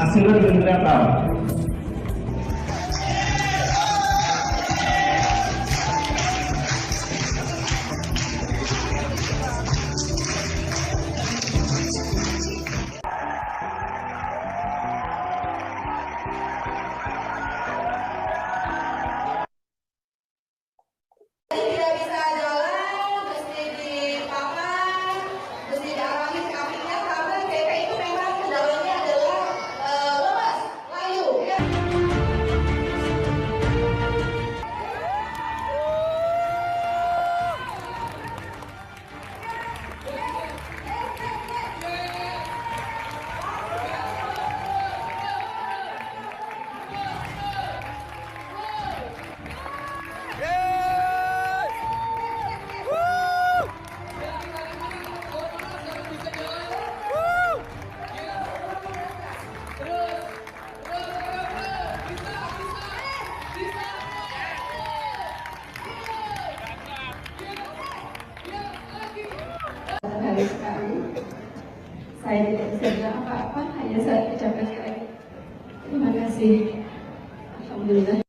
hasilnya dengan kelihatan. Hari sekali saya tidak bisa bilang apa-apa, hanya saya ucapkan sekali terima kasih. Alhamdulillah.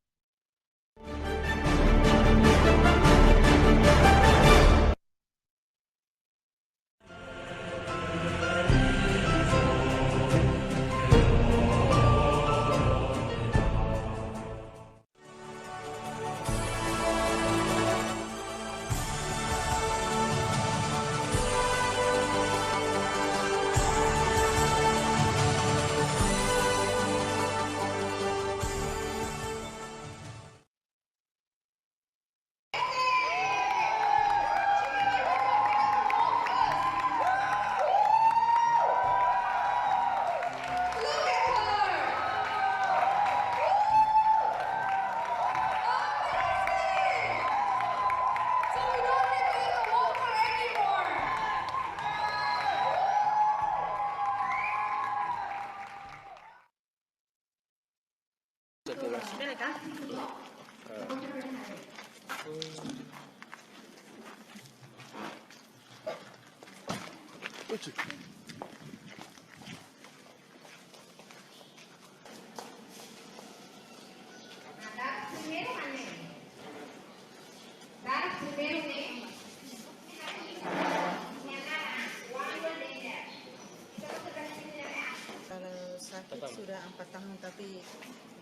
Sakit sudah 4 tahun tapi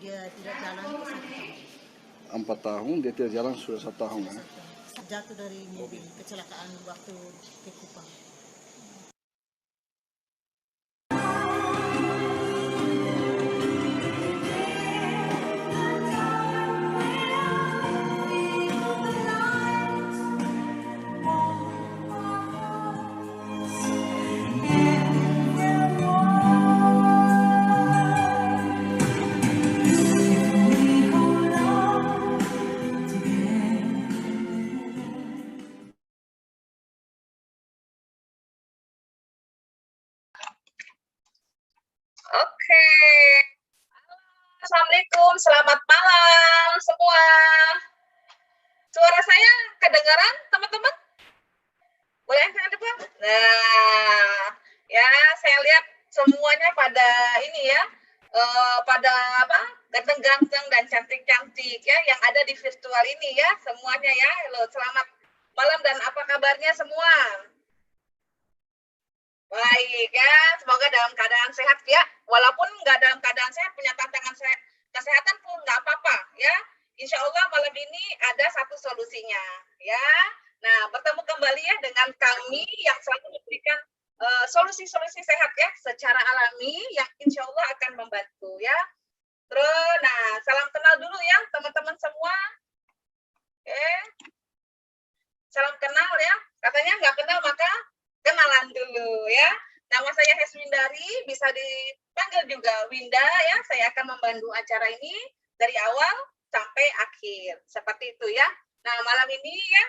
dia tidak jalan ke 1 tahun. 4 tahun dia tidak jalan sudah 1 tahun ya? Jatuh dari mobil, kecelakaan waktu ke Kupang. Oke. Assalamualaikum, selamat malam semua. Suara saya kedengaran, teman-teman? Boleh angkat depan? Nah, ya saya lihat semuanya pada ini ya, pada apa? Ganteng-ganteng dan cantik-cantik ya, yang ada di virtual ini ya, semuanya ya. Halo, selamat malam dan apa kabarnya semua? Baik ya, semoga dalam keadaan sehat ya. Walaupun nggak dalam keadaan sehat, punya tantangan kesehatan pun nggak apa-apa ya. Insya Allah malam ini ada satu solusinya ya. Nah, bertemu kembali ya dengan kami yang selalu memberikan solusi-solusi sehat ya secara alami yang insya Allah akan membantu ya. Terus, nah salam kenal dulu ya teman-teman semua. Oke, salam kenal ya. Katanya nggak kenal maka kenalan dulu ya. Nama saya Heswindari, bisa dipanggil juga Winda ya. Saya akan membantu acara ini dari awal sampai akhir. Seperti itu ya. Nah, malam ini ya,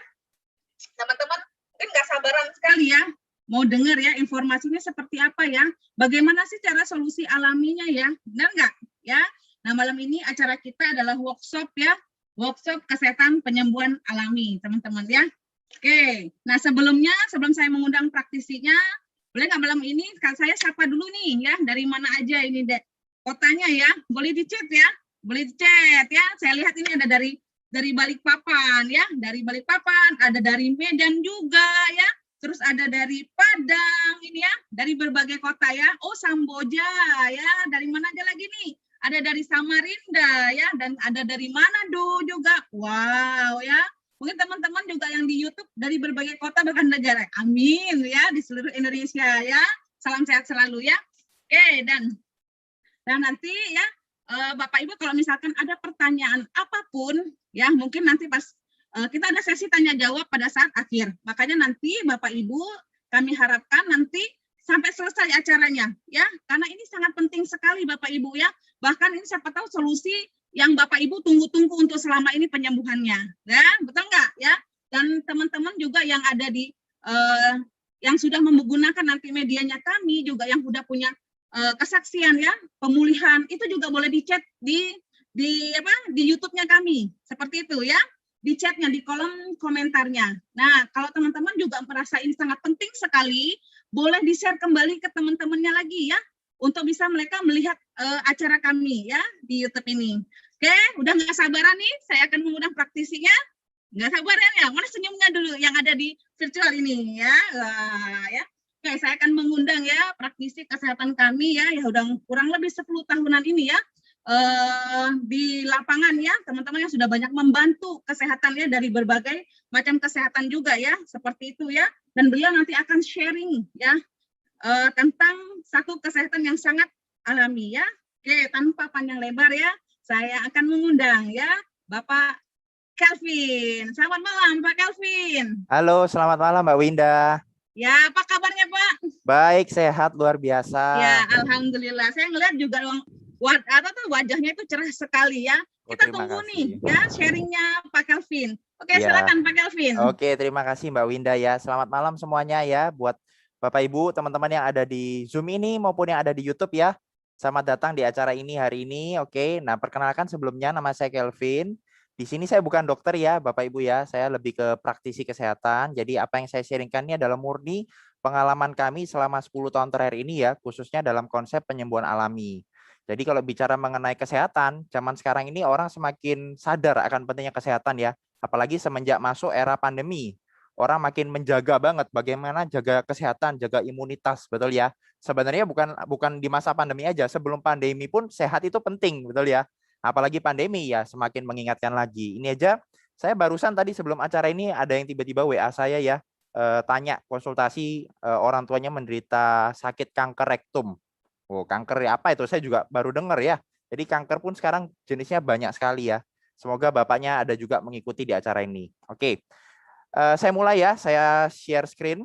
teman-teman mungkin nggak sabaran sekali ya. Mau dengar ya informasinya seperti apa ya. Bagaimana sih cara solusi alaminya ya. Benar nggak? Ya. Nah, malam ini acara kita adalah workshop ya. Workshop kesehatan penyembuhan alami, teman-teman ya. Oke, nah sebelum saya mengundang praktisinya, boleh nggak malam ini saya sapa dulu nih ya, dari mana aja ini Dek? kotanya ya, boleh dicet ya, boleh dicet ya. Saya lihat ini ada dari Balikpapan ya, dari Balikpapan, ada dari Medan juga ya, terus ada dari Padang ini ya, dari berbagai kota ya. Oh Samboja ya, dari mana aja lagi nih? Ada dari Samarinda ya, dan ada dari Manado juga. Wow ya. Mungkin teman-teman juga yang di YouTube dari berbagai kota bahkan negara. Amin ya, di seluruh Indonesia ya. Salam sehat selalu ya. Oke, dan nanti ya Bapak Ibu kalau misalkan ada pertanyaan apapun ya, mungkin nanti pas kita ada sesi tanya jawab pada saat akhir. Makanya nanti Bapak Ibu kami harapkan nanti sampai selesai acaranya ya, karena ini sangat penting sekali Bapak Ibu ya. Bahkan ini siapa tahu solusi yang Bapak Ibu tunggu-tunggu untuk selama ini penyembuhannya. Ya, betul nggak ya? Dan teman-teman juga yang ada di yang sudah menggunakan nanti medianya kami juga yang sudah punya kesaksian ya, pemulihan itu juga boleh di-chat di YouTube-nya kami. Seperti itu ya. Di chatnya di kolom komentarnya. Nah, kalau teman-teman juga merasa ini sangat penting sekali, boleh di-share kembali ke teman-temannya lagi ya, untuk bisa mereka melihat acara kami ya di YouTube ini. Oke, udah nggak sabaran nih, saya akan mengundang praktisinya. Nggak sabaran ya, mana senyumnya dulu yang ada di virtual ini ya. Wah, ya. Oke, saya akan mengundang ya praktisi kesehatan kami ya, udah kurang lebih 10 tahunan ini ya. Di lapangan ya, teman-teman yang sudah banyak membantu kesehatannya dari berbagai macam kesehatan juga ya, seperti itu ya. Dan beliau nanti akan sharing ya tentang satu kesehatan yang sangat alami ya. Oke, tanpa panjang lebar ya, saya akan mengundang ya Bapak Kelvin. Selamat malam Pak Kelvin. Halo, selamat malam Mbak Winda. Ya, apa kabarnya Pak? Baik, sehat luar biasa. Ya, alhamdulillah. Saya ngeliat juga wajahnya itu cerah sekali ya. Kita tunggu nih ya sharingnya Pak Kelvin. Oke, silakan Pak Kelvin. Oke, terima kasih Mbak Winda ya. Selamat malam semuanya ya buat Bapak Ibu, teman-teman yang ada di Zoom ini maupun yang ada di YouTube ya. Selamat datang di acara ini hari ini. Oke, nah perkenalkan sebelumnya nama saya Kelvin. Di sini saya bukan dokter ya Bapak Ibu ya. Saya lebih ke praktisi kesehatan. Jadi apa yang saya sharingkan ini adalah murni pengalaman kami selama 10 tahun terakhir ini ya, khususnya dalam konsep penyembuhan alami. Jadi kalau bicara mengenai kesehatan, zaman sekarang ini orang semakin sadar akan pentingnya kesehatan ya. Apalagi semenjak masuk era pandemi. Orang makin menjaga banget bagaimana jaga kesehatan, jaga imunitas, betul ya. Sebenarnya bukan di masa pandemi aja, sebelum pandemi pun sehat itu penting, betul ya. Apalagi pandemi ya semakin mengingatkan lagi. Ini aja saya barusan tadi sebelum acara ini ada yang tiba-tiba WA saya ya, tanya konsultasi orang tuanya menderita sakit kanker rektum. Oh, kanker apa itu? Saya juga baru dengar ya. Jadi kanker pun sekarang jenisnya banyak sekali ya. Semoga Bapaknya ada juga mengikuti di acara ini. Oke, saya mulai ya. Saya share screen.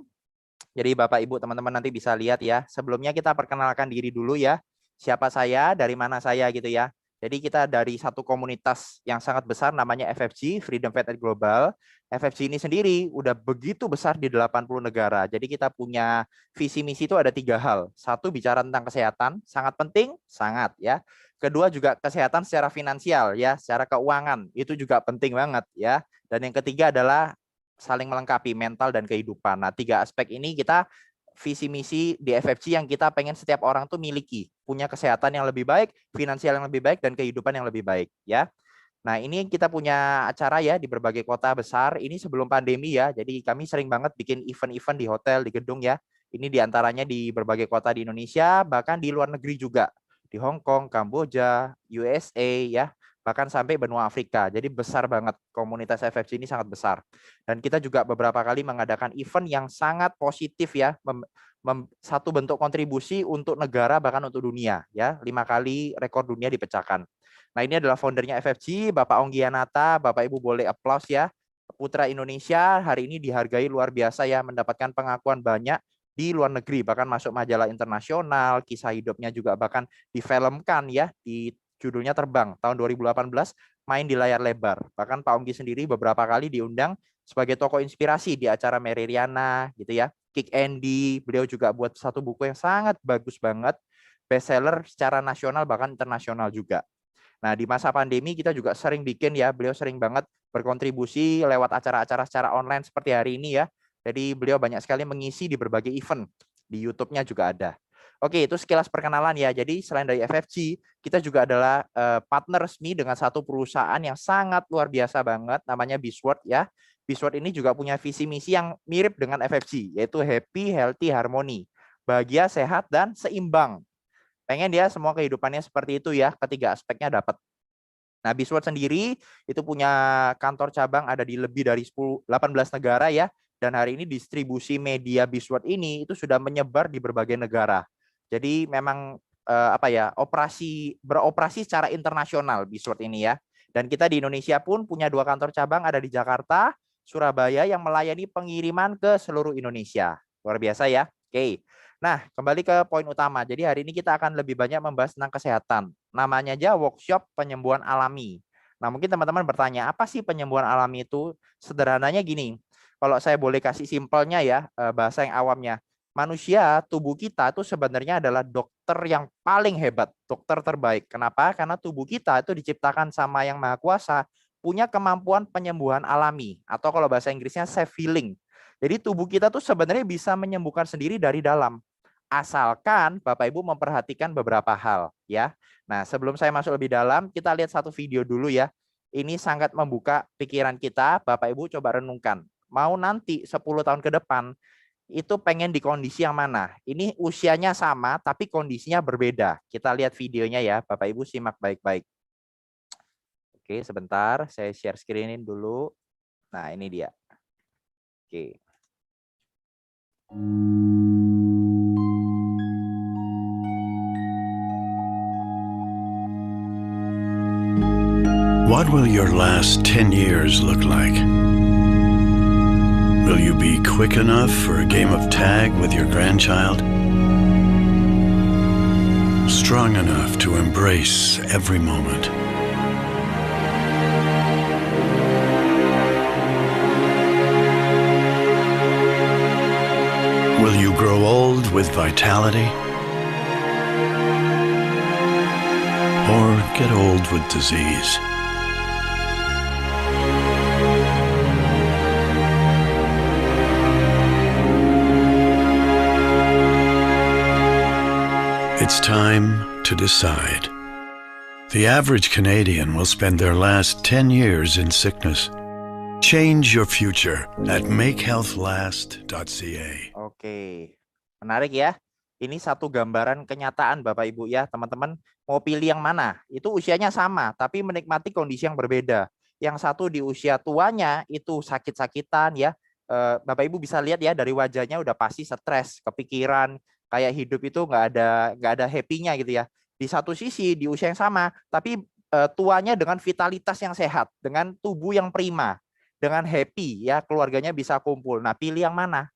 Jadi Bapak, Ibu, teman-teman nanti bisa lihat ya. Sebelumnya kita perkenalkan diri dulu ya. Siapa saya, dari mana saya gitu ya. Jadi kita dari satu komunitas yang sangat besar namanya FFG, Freedom Fighter Global. FFG ini sendiri udah begitu besar di 80 negara. Jadi kita punya visi misi itu ada 3 hal. Satu, bicara tentang kesehatan, sangat penting, sangat ya. Kedua juga kesehatan secara finansial ya, secara keuangan, itu juga penting banget ya. Dan yang ketiga adalah saling melengkapi mental dan kehidupan. Nah, 3 aspek ini kita visi misi di FFG yang kita pengen setiap orang tuh miliki, punya kesehatan yang lebih baik, finansial yang lebih baik, dan kehidupan yang lebih baik ya. Nah, ini kita punya acara ya di berbagai kota besar. Ini sebelum pandemi ya. Jadi kami sering banget bikin event-event di hotel, di gedung ya. Ini diantaranya di berbagai kota di Indonesia, bahkan di luar negeri juga. Di Hong Kong, Kamboja, USA ya. Bahkan sampai benua Afrika. Jadi besar banget, komunitas FFG ini sangat besar. Dan kita juga beberapa kali mengadakan event yang sangat positif ya. Satu bentuk kontribusi untuk negara bahkan untuk dunia ya. 5 kali rekor dunia dipecahkan. Nah, ini adalah foundernya FFG, Bapak Onggianata. Bapak Ibu boleh applause ya. Putra Indonesia hari ini dihargai luar biasa ya, mendapatkan pengakuan banyak di luar negeri, bahkan masuk majalah internasional, kisah hidupnya juga bahkan difilmkan ya, di judulnya Terbang tahun 2018, main di layar lebar. Bahkan Pak Onggi sendiri beberapa kali diundang sebagai tokoh inspirasi di acara Mary Riana gitu ya. Kick Andy, beliau juga buat satu buku yang sangat bagus banget, bestseller secara nasional bahkan internasional juga. Nah, di masa pandemi kita juga sering bikin ya, beliau sering banget berkontribusi lewat acara-acara secara online seperti hari ini ya. Jadi beliau banyak sekali mengisi di berbagai event, di YouTube-nya juga ada. Oke, itu sekilas perkenalan ya. Jadi selain dari FFG, kita juga adalah partner resmi dengan satu perusahaan yang sangat luar biasa banget, namanya Bisword ya. Bisword ini juga punya visi misi yang mirip dengan FFG, yaitu happy, healthy, harmony. Bahagia, sehat, dan seimbang. Pengen dia semua kehidupannya seperti itu ya, ketiga aspeknya dapat. Nah, Bisword sendiri itu punya kantor cabang ada di lebih dari 18 negara ya. Dan hari ini distribusi media Bisword ini itu sudah menyebar di berbagai negara. Jadi memang beroperasi secara internasional Bisword ini ya. Dan kita di Indonesia pun punya 2 kantor cabang ada di Jakarta, Surabaya yang melayani pengiriman ke seluruh Indonesia. Luar biasa ya. Oke. Nah, kembali ke poin utama. Jadi hari ini kita akan lebih banyak membahas tentang kesehatan. Namanya aja workshop penyembuhan alami. Nah, mungkin teman-teman bertanya, apa sih penyembuhan alami itu? Sederhananya gini, kalau saya boleh kasih simpelnya ya, bahasa yang awamnya. Manusia, tubuh kita itu sebenarnya adalah dokter yang paling hebat, dokter terbaik. Kenapa? Karena tubuh kita itu diciptakan sama Yang Maha Kuasa, punya kemampuan penyembuhan alami, atau kalau bahasa Inggrisnya self-healing. Jadi tubuh kita tuh sebenarnya bisa menyembuhkan sendiri dari dalam. Asalkan Bapak Ibu memperhatikan beberapa hal ya. Nah, sebelum saya masuk lebih dalam, kita lihat satu video dulu ya. Ini sangat membuka pikiran kita, Bapak Ibu coba renungkan. Mau nanti 10 tahun ke depan, itu pengen di kondisi yang mana? Ini usianya sama, tapi kondisinya berbeda. Kita lihat videonya ya, Bapak Ibu simak baik-baik. Oke, sebentar, saya share screen dulu. Nah, ini dia. Oke. What will your last 10 years look like? Will you be quick enough for a game of tag with your grandchild? Strong enough to embrace every moment? Will you grow old with vitality? Or get old with disease? It's time to decide. The average Canadian will spend their last 10 years in sickness. Change your future at makehealthlast.ca. Oke, menarik ya. Ini satu gambaran kenyataan Bapak Ibu ya, teman-teman. Mau pilih yang mana? Itu usianya sama, tapi menikmati kondisi yang berbeda. Yang satu di usia tuanya itu sakit-sakitan ya. Bapak Ibu bisa lihat ya dari wajahnya udah pasti stres, kepikiran, kayak hidup itu nggak ada happy-nya gitu ya. Di satu sisi di usia yang sama, tapi tuanya dengan vitalitas yang sehat, dengan tubuh yang prima, dengan happy ya, keluarganya bisa kumpul. Nah, pilih yang mana?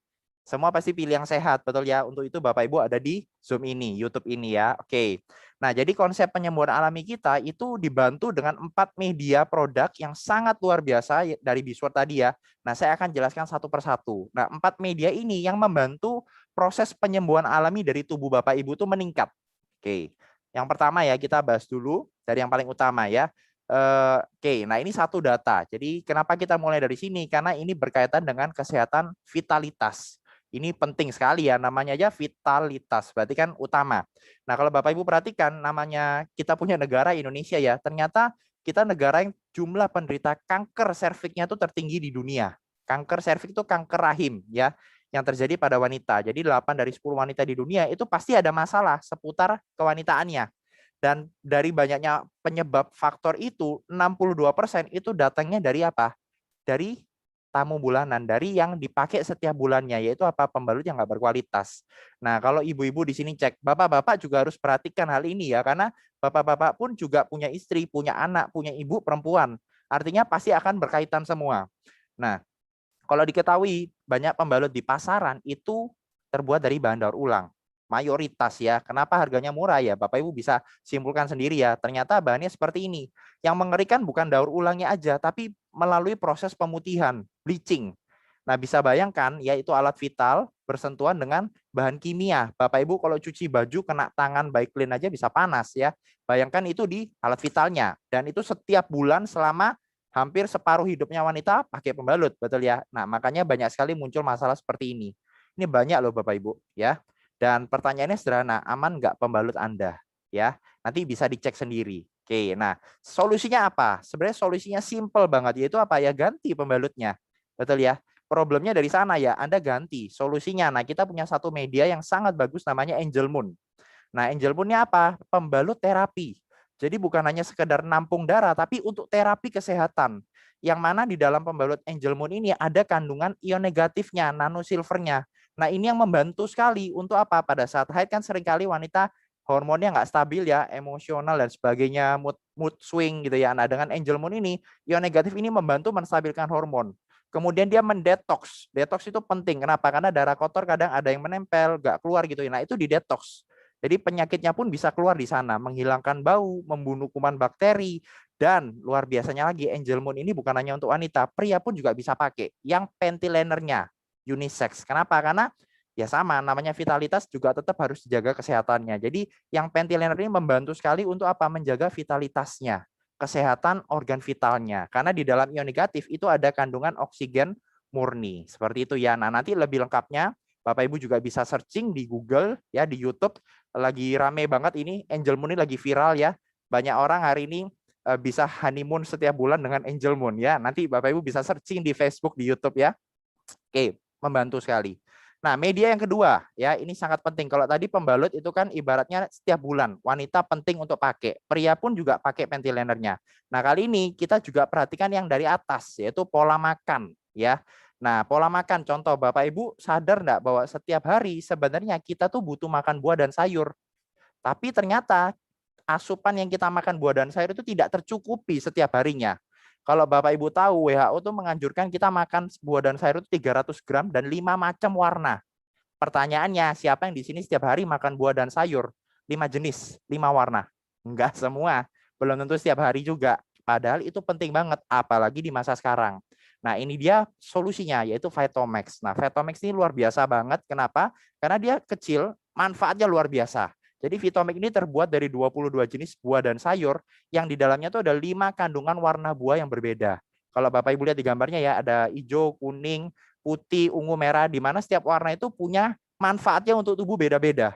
Semua pasti pilih yang sehat, betul ya? Untuk itu Bapak Ibu ada di Zoom ini, YouTube ini ya. Oke. Nah, jadi konsep penyembuhan alami kita itu dibantu dengan 4 media produk yang sangat luar biasa dari Bisword tadi ya. Nah, saya akan jelaskan satu persatu. Nah, 4 media ini yang membantu proses penyembuhan alami dari tubuh Bapak Ibu itu meningkat. Oke. Yang pertama ya, kita bahas dulu dari yang paling utama ya. Oke, nah ini satu data. Jadi kenapa kita mulai dari sini? Karena ini berkaitan dengan kesehatan vitalitas. Ini penting sekali ya, namanya aja vitalitas, berarti kan utama. Nah, kalau Bapak Ibu perhatikan, namanya kita punya negara Indonesia ya, ternyata kita negara yang jumlah penderita kanker serviknya itu tertinggi di dunia. Kanker serviks itu kanker rahim ya, yang terjadi pada wanita. Jadi 8 dari 10 wanita di dunia itu pasti ada masalah seputar kewanitaannya. Dan dari banyaknya penyebab faktor itu, 62% itu datangnya dari apa? Dari tamu bulanan, dari yang dipakai setiap bulannya, yaitu apa? Pembalut yang nggak berkualitas. Nah, kalau ibu-ibu di sini cek, bapak-bapak juga harus perhatikan hal ini ya, karena bapak-bapak pun juga punya istri, punya anak, punya ibu perempuan. Artinya pasti akan berkaitan semua. Nah, kalau diketahui banyak pembalut di pasaran itu terbuat dari bahan daur ulang. Mayoritas ya. Kenapa harganya murah ya? Bapak Ibu bisa simpulkan sendiri ya. Ternyata bahannya seperti ini. Yang mengerikan bukan daur ulangnya aja, tapi melalui proses pemutihan, bleaching. Nah, bisa bayangkan ya, itu alat vital bersentuhan dengan bahan kimia. Bapak Ibu kalau cuci baju kena tangan baik clean aja bisa panas ya. Bayangkan itu di alat vitalnya. Dan itu setiap bulan selama hampir separuh hidupnya wanita pakai pembalut, betul ya. Nah, makanya banyak sekali muncul masalah seperti ini. Ini banyak loh Bapak Ibu ya. Dan pertanyaannya sederhana, aman nggak pembalut Anda? Ya, nanti bisa dicek sendiri. Oke, nah solusinya apa? Sebenarnya solusinya simple banget, yaitu apa ya? Ganti pembalutnya. Betul ya? Problemnya dari sana ya, Anda ganti solusinya. Nah, kita punya satu media yang sangat bagus namanya Angel Moon. Nah, Angel Moon ini apa? Pembalut terapi. Jadi bukan hanya sekedar nampung darah, tapi untuk terapi kesehatan. Yang mana di dalam pembalut Angel Moon ini ada kandungan ion negatifnya, nanosilvernya. Nah, ini yang membantu sekali untuk apa? Pada saat haid kan seringkali wanita hormonnya nggak stabil ya, emosional dan sebagainya, mood swing gitu ya. Nah, dengan Angel Moon ini, ion negatif ini membantu menstabilkan hormon. Kemudian dia mendetoks. Detoks itu penting. Kenapa? Karena darah kotor kadang ada yang menempel, nggak keluar gitu. Nah, itu didetoks. Jadi penyakitnya pun bisa keluar di sana, menghilangkan bau, membunuh kuman bakteri, dan luar biasanya lagi Angel Moon ini bukan hanya untuk wanita, pria pun juga bisa pakai. Yang pentilenernya unisex. Kenapa? Karena ya sama, namanya vitalitas juga tetap harus dijaga kesehatannya. Jadi yang pentilener ini membantu sekali untuk apa? Menjaga vitalitasnya, kesehatan organ vitalnya. Karena di dalam ion negatif itu ada kandungan oksigen murni. Seperti itu ya. Nah, nanti lebih lengkapnya Bapak Ibu juga bisa searching di Google ya, di YouTube. Lagi rame banget ini, Angel Moon ini lagi viral ya. Banyak orang hari ini bisa honeymoon setiap bulan dengan Angel Moon ya. Nanti Bapak Ibu bisa searching di Facebook, di YouTube ya. Oke, membantu sekali. Nah, media yang kedua ya, ini sangat penting. Kalau tadi pembalut itu kan ibaratnya setiap bulan, wanita penting untuk pakai. Pria pun juga pakai pentilenernya. Nah, kali ini kita juga perhatikan yang dari atas, yaitu pola makan ya. Nah, pola makan, contoh Bapak Ibu sadar enggak bahwa setiap hari sebenarnya kita tuh butuh makan buah dan sayur. Tapi ternyata asupan yang kita makan buah dan sayur itu tidak tercukupi setiap harinya. Kalau Bapak Ibu tahu, WHO tuh menganjurkan kita makan buah dan sayur itu 300 gram dan 5 macam warna. Pertanyaannya, siapa yang di sini setiap hari makan buah dan sayur? 5 jenis, 5 warna? Enggak semua. Belum tentu setiap hari juga. Padahal itu penting banget, apalagi di masa sekarang. Nah, ini dia solusinya, yaitu Vitomax. Nah, Vitomax ini luar biasa banget. Kenapa? Karena dia kecil, manfaatnya luar biasa. Jadi Vitomax ini terbuat dari 22 jenis buah dan sayur yang di dalamnya itu ada 5 kandungan warna buah yang berbeda. Kalau Bapak Ibu lihat di gambarnya ya, ada hijau, kuning, putih, ungu, merah, di mana setiap warna itu punya manfaatnya untuk tubuh beda-beda.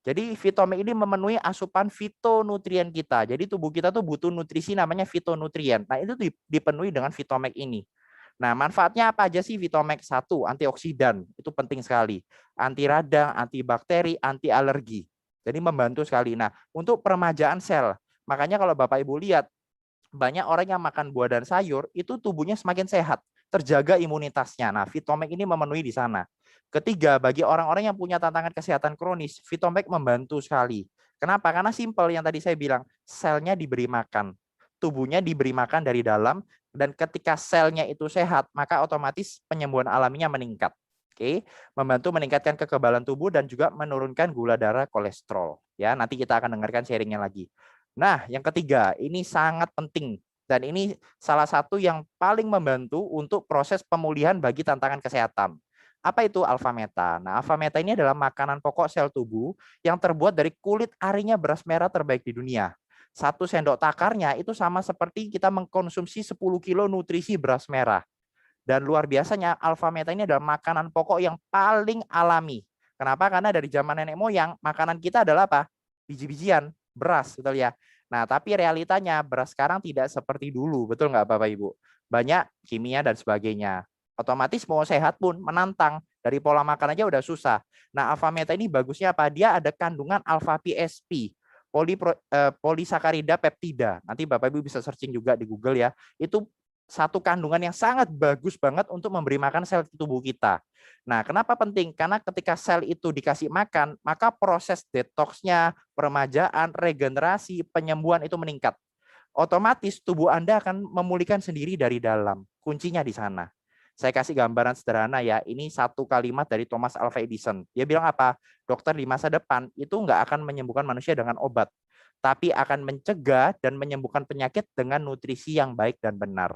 Jadi Vitomax ini memenuhi asupan fitonutrien kita. Jadi tubuh kita tuh butuh nutrisi namanya fitonutrien. Nah, itu dipenuhi dengan Vitomax ini. Nah, manfaatnya apa aja sih Vitomax? 1, antioksidan. Itu penting sekali. Anti radang, antibakteri, anti alergi. Jadi membantu sekali. Nah, untuk peremajaan sel. Makanya kalau Bapak Ibu lihat, banyak orang yang makan buah dan sayur, itu tubuhnya semakin sehat. Terjaga imunitasnya. Nah, Vitomax ini memenuhi di sana. Ketiga, bagi orang-orang yang punya tantangan kesehatan kronis, Vitomax membantu sekali. Kenapa? Karena simpel yang tadi saya bilang, selnya diberi makan. Tubuhnya diberi makan dari dalam, dan ketika selnya itu sehat, maka otomatis penyembuhan alaminya meningkat. Oke, membantu meningkatkan kekebalan tubuh dan juga menurunkan gula darah, kolesterol. Ya, nanti kita akan dengarkan sharingnya lagi. Nah, yang ketiga, ini sangat penting dan ini salah satu yang paling membantu untuk proses pemulihan bagi tantangan kesehatan. Apa itu alfa meta? Nah, alfa meta ini adalah makanan pokok sel tubuh yang terbuat dari kulit arinya beras merah terbaik di dunia. 1 sendok takarnya itu sama seperti kita mengkonsumsi 10 kilo nutrisi beras merah. Dan luar biasanya alfa meta ini adalah makanan pokok yang paling alami. Kenapa? Karena dari zaman nenek moyang makanan kita adalah apa? Biji-bijian, beras, betul ya. Nah, tapi realitanya beras sekarang tidak seperti dulu, betul nggak Bapak Ibu? Banyak kimia dan sebagainya. Otomatis mau sehat pun menantang, dari pola makan aja udah susah. Nah, alfa meta ini bagusnya apa? Dia ada kandungan alfa PSP, polisakarida peptida. Nanti Bapak Ibu bisa searching juga di Google ya. Itu satu kandungan yang sangat bagus banget untuk memberi makan sel tubuh kita. Nah, kenapa penting? Karena ketika sel itu dikasih makan, maka proses detoksnya, peremajaan, regenerasi, penyembuhan itu meningkat. Otomatis tubuh Anda akan memulihkan sendiri dari dalam. Kuncinya di sana. Saya kasih gambaran sederhana ya. Ini satu kalimat dari Thomas Alva Edison. Dia bilang apa? Dokter di masa depan itu nggak akan menyembuhkan manusia dengan obat, tapi akan mencegah dan menyembuhkan penyakit dengan nutrisi yang baik dan benar.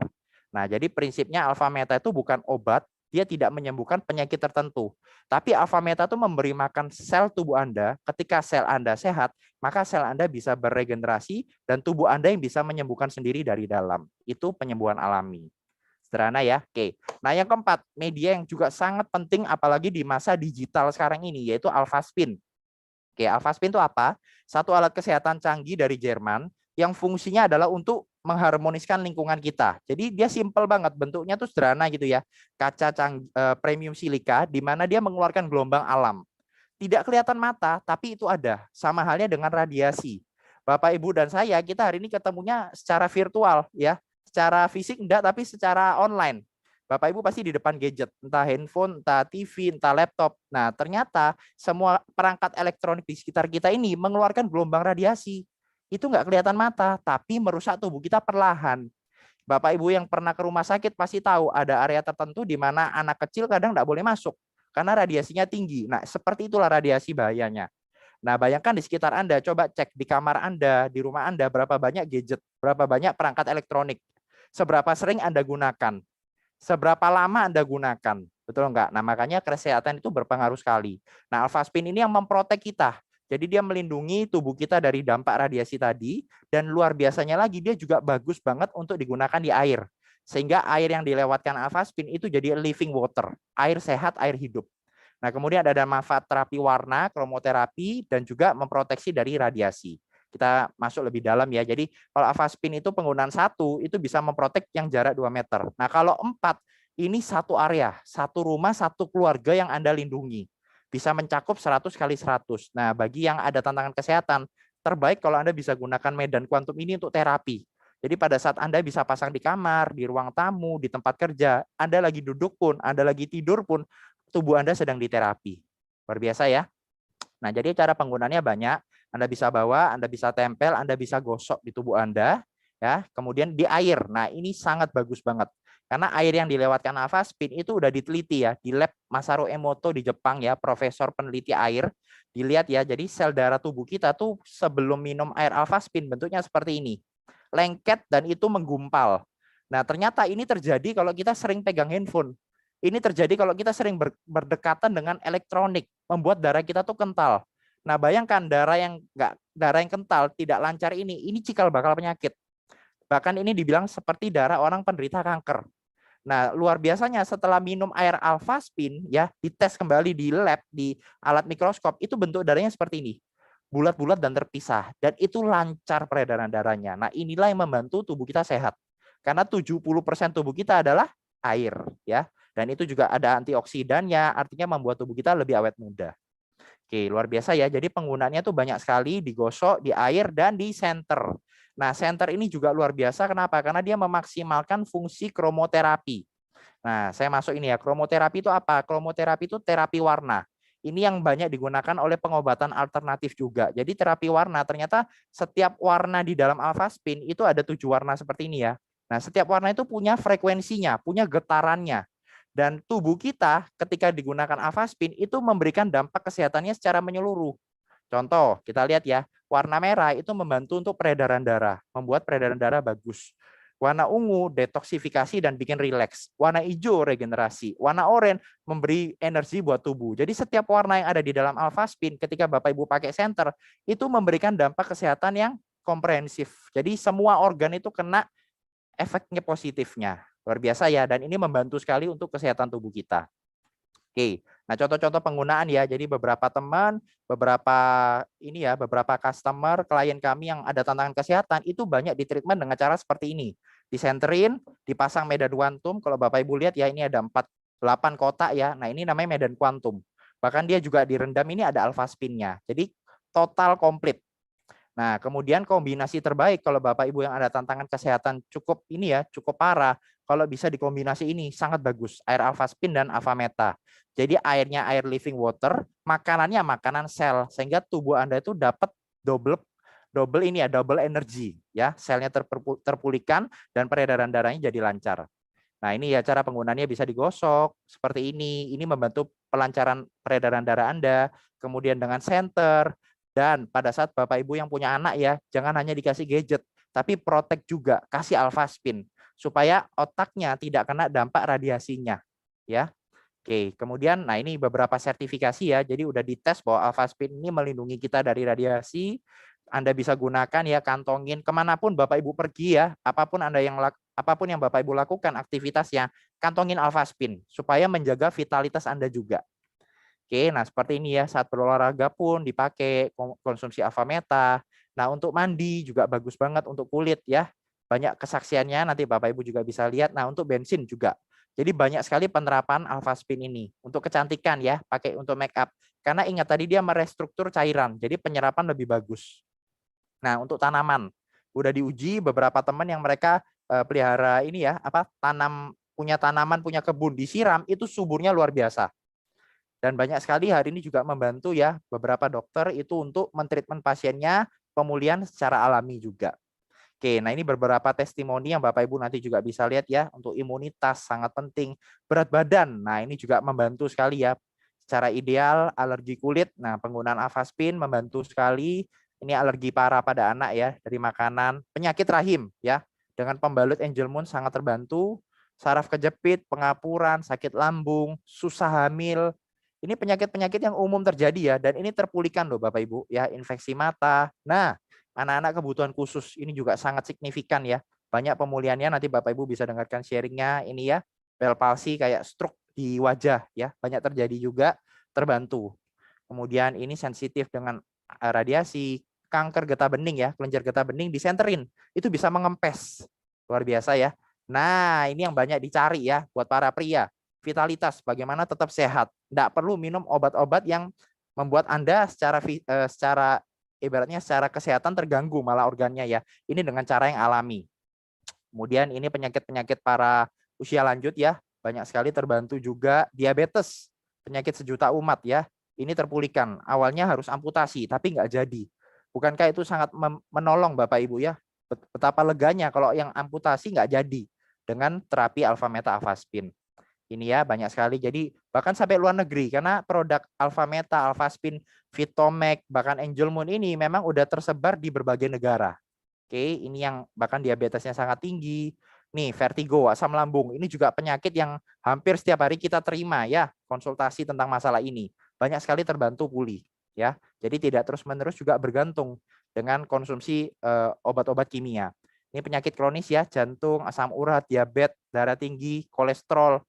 Nah, jadi prinsipnya alfa meta itu bukan obat, dia tidak menyembuhkan penyakit tertentu. Tapi alfa meta itu memberi makan sel tubuh Anda, ketika sel Anda sehat, maka sel Anda bisa beregenerasi dan tubuh Anda yang bisa menyembuhkan sendiri dari dalam. Itu penyembuhan alami. Sederhana ya. Oke. Nah, yang keempat, media yang juga sangat penting apalagi di masa digital sekarang ini yaitu alpha-spin. Oke, alpha-spin itu apa? Satu alat kesehatan canggih dari Jerman yang fungsinya adalah untuk mengharmoniskan lingkungan kita. Jadi dia simple banget, bentuknya tuh sederhana gitu ya. Kaca premium silika di mana dia mengeluarkan gelombang alam. Tidak kelihatan mata, tapi itu ada. Sama halnya dengan radiasi. Bapak, Ibu, dan saya, kita hari ini ketemunya secara virtual ya. Secara fisik enggak, tapi secara online. Bapak Ibu pasti di depan gadget, entah handphone, entah TV, entah laptop. Nah, ternyata semua perangkat elektronik di sekitar kita ini mengeluarkan gelombang radiasi. Itu nggak kelihatan mata, tapi merusak tubuh kita perlahan. Bapak Ibu yang pernah ke rumah sakit pasti tahu ada area tertentu di mana anak kecil kadang nggak boleh masuk karena radiasinya tinggi. Nah, seperti itulah radiasi bahayanya. Nah, bayangkan di sekitar Anda, coba cek di kamar Anda, di rumah Anda, berapa banyak gadget, berapa banyak perangkat elektronik, seberapa sering Anda gunakan. Seberapa lama Anda gunakan, betul enggak? Nah, makanya kesehatan itu berpengaruh sekali. Nah, alpha-spin ini yang memprotek kita. Jadi dia melindungi tubuh kita dari dampak radiasi tadi, dan luar biasanya lagi dia juga bagus banget untuk digunakan di air. Sehingga air yang dilewatkan alpha-spin itu jadi living water, air sehat, air hidup. Nah, kemudian ada manfaat terapi warna, kromoterapi, dan juga memproteksi dari radiasi. Kita masuk lebih dalam ya. Jadi kalau alpha-spin itu penggunaan 1 itu bisa memprotek yang jarak 2 meter. Nah, kalau 4 ini satu area, satu rumah, satu keluarga yang Anda lindungi. Bisa mencakup 100 kali 100. Nah, bagi yang ada tantangan kesehatan, terbaik kalau Anda bisa gunakan medan kuantum ini untuk terapi. Jadi pada saat Anda bisa pasang di kamar, di ruang tamu, di tempat kerja, Anda lagi duduk pun, Anda lagi tidur pun, tubuh Anda sedang diterapi. Luar biasa ya. Nah, jadi cara penggunaannya banyak. Anda bisa bawa, Anda bisa tempel, Anda bisa gosok di tubuh Anda, ya. Kemudian di air. Nah, ini sangat bagus banget. Karena air yang dilewatkan alpha-spin itu udah diteliti ya di lab Masaru Emoto di Jepang ya, profesor peneliti air. Dilihat ya, jadi sel darah tubuh kita tuh sebelum minum air alpha-spin bentuknya seperti ini. Lengket dan itu menggumpal. Nah, ternyata ini terjadi kalau kita sering pegang handphone. Ini terjadi kalau kita sering berdekatan dengan elektronik, membuat darah kita tuh kental. Nah, bayangkan darah yang kental tidak lancar ini cikal bakal penyakit. Bahkan ini dibilang seperti darah orang penderita kanker. Nah, luar biasanya setelah minum air alpha-spin ya, dites kembali di lab di alat mikroskop, itu bentuk darahnya seperti ini. Bulat-bulat dan terpisah, dan itu lancar peredaran darahnya. Nah, inilah yang membantu tubuh kita sehat. Karena 70% tubuh kita adalah air ya. Dan itu juga ada antioksidannya, artinya membuat tubuh kita lebih awet muda. Oke, luar biasa ya. Jadi penggunaannya tuh banyak sekali, digosok, di air, dan di senter. Nah, senter ini juga luar biasa. Kenapa? Karena dia memaksimalkan fungsi kromoterapi. Nah, saya masuk ini ya. Kromoterapi itu apa? Kromoterapi itu terapi warna. Ini yang banyak digunakan oleh pengobatan alternatif juga. Jadi terapi warna, ternyata setiap warna di dalam alpha-spin itu ada 7 warna seperti ini ya. Nah, setiap warna itu punya frekuensinya, punya getarannya. Dan tubuh kita ketika digunakan alpha-spin itu memberikan dampak kesehatannya secara menyeluruh. Contoh, kita lihat ya, warna merah itu membantu untuk peredaran darah, membuat peredaran darah bagus. Warna ungu, detoksifikasi dan bikin rileks. Warna hijau, regenerasi. Warna oranye, memberi energi buat tubuh. Jadi setiap warna yang ada di dalam alpha-spin ketika Bapak Ibu pakai senter, itu memberikan dampak kesehatan yang komprehensif. Jadi semua organ itu kena efeknya positifnya. Luar biasa ya, dan ini membantu sekali untuk kesehatan tubuh kita. Oke, nah contoh-contoh penggunaan ya. Jadi beberapa teman, beberapa customer, klien kami yang ada tantangan kesehatan itu banyak di treatment dengan cara seperti ini. Disenterin, dipasang medan kuantum. Kalau Bapak Ibu lihat ya, ini ada 8 kotak ya. Nah, ini namanya medan kuantum. Bahkan dia juga direndam, ini ada alpha-spinnya. Jadi total komplit. Nah, kemudian kombinasi terbaik kalau Bapak Ibu yang ada tantangan kesehatan cukup parah, kalau bisa dikombinasi ini sangat bagus, air alpha-spin dan alpha-meta. Jadi airnya air living water, makanannya makanan sel, sehingga tubuh Anda itu dapat double energi ya, selnya terpulihkan dan peredaran darahnya jadi lancar. Nah, ini ya cara penggunaannya, bisa digosok seperti ini. Ini membantu pelancaran peredaran darah Anda, kemudian dengan senter. Dan pada saat Bapak Ibu yang punya anak ya, jangan hanya dikasih gadget, tapi protek juga, kasih alpha-spin supaya otaknya tidak kena dampak radiasinya, ya. Oke, kemudian nah ini beberapa sertifikasi ya. Jadi udah dites bahwa alpha-spin ini melindungi kita dari radiasi. Anda bisa gunakan ya, kantongin kemanapun Bapak Ibu pergi ya, apapun Anda yang apapun yang Bapak Ibu lakukan aktivitasnya, kantongin alfaspin supaya menjaga vitalitas Anda juga. Oke, nah seperti ini ya, saat berolahraga pun dipakai konsumsi Alfameta. Nah, untuk mandi juga bagus banget untuk kulit ya. Banyak kesaksiannya, nanti Bapak Ibu juga bisa lihat. Nah, untuk bensin juga. Jadi banyak sekali penerapan alfaspin ini. Untuk kecantikan ya, pakai untuk make up. Karena ingat tadi dia merestruktur cairan, jadi penyerapan lebih bagus. Nah, untuk tanaman, udah diuji beberapa teman yang mereka pelihara ini ya, punya tanaman, punya kebun, disiram, itu suburnya luar biasa. Dan banyak sekali hari ini juga membantu ya beberapa dokter itu untuk mentreatment pasiennya, pemulihan secara alami juga. Oke, nah ini beberapa testimoni yang Bapak Ibu nanti juga bisa lihat ya, untuk imunitas sangat penting. Berat badan, nah ini juga membantu sekali ya. Secara ideal alergi kulit, nah penggunaan Alfaspin membantu sekali. Ini alergi parah pada anak ya dari makanan. Penyakit rahim ya, dengan pembalut Angel Moon sangat terbantu. Saraf kejepit, pengapuran, sakit lambung, susah hamil. Ini penyakit-penyakit yang umum terjadi ya, dan ini terpulihkan loh Bapak Ibu ya, infeksi mata. Nah, anak-anak kebutuhan khusus ini juga sangat signifikan ya. Banyak pemulihannya, nanti Bapak Ibu bisa dengarkan sharingnya ini ya. Bell palsy kayak stroke di wajah ya, banyak terjadi juga, terbantu. Kemudian ini sensitif dengan radiasi, kanker getah bening ya, kelenjar getah bening disenterin, itu bisa mengempes. Luar biasa ya. Nah, ini yang banyak dicari ya buat para pria. Vitalitas, bagaimana tetap sehat. Tidak perlu minum obat-obat yang membuat Anda secara ibaratnya secara kesehatan terganggu malah organnya ya. Ini dengan cara yang alami. Kemudian ini penyakit-penyakit para usia lanjut ya. Banyak sekali terbantu juga. Diabetes, penyakit sejuta umat ya. Ini terpulihkan. Awalnya harus amputasi, tapi nggak jadi. Bukankah itu sangat menolong Bapak Ibu ya? Betapa leganya kalau yang amputasi nggak jadi dengan terapi Alfameta Alfaspin. Ini ya banyak sekali, jadi bahkan sampai luar negeri karena produk Alfameta, Alfaspin, Vitomax, bahkan Angel Moon ini memang udah tersebar di berbagai negara. Oke, ini yang bahkan diabetesnya sangat tinggi. Nih, vertigo, asam lambung, ini juga penyakit yang hampir setiap hari kita terima ya, konsultasi tentang masalah ini. Banyak sekali terbantu pulih ya. Jadi tidak terus-menerus juga bergantung dengan konsumsi obat-obat kimia. Ini penyakit kronis ya, jantung, asam urat, diabetes, darah tinggi, kolesterol.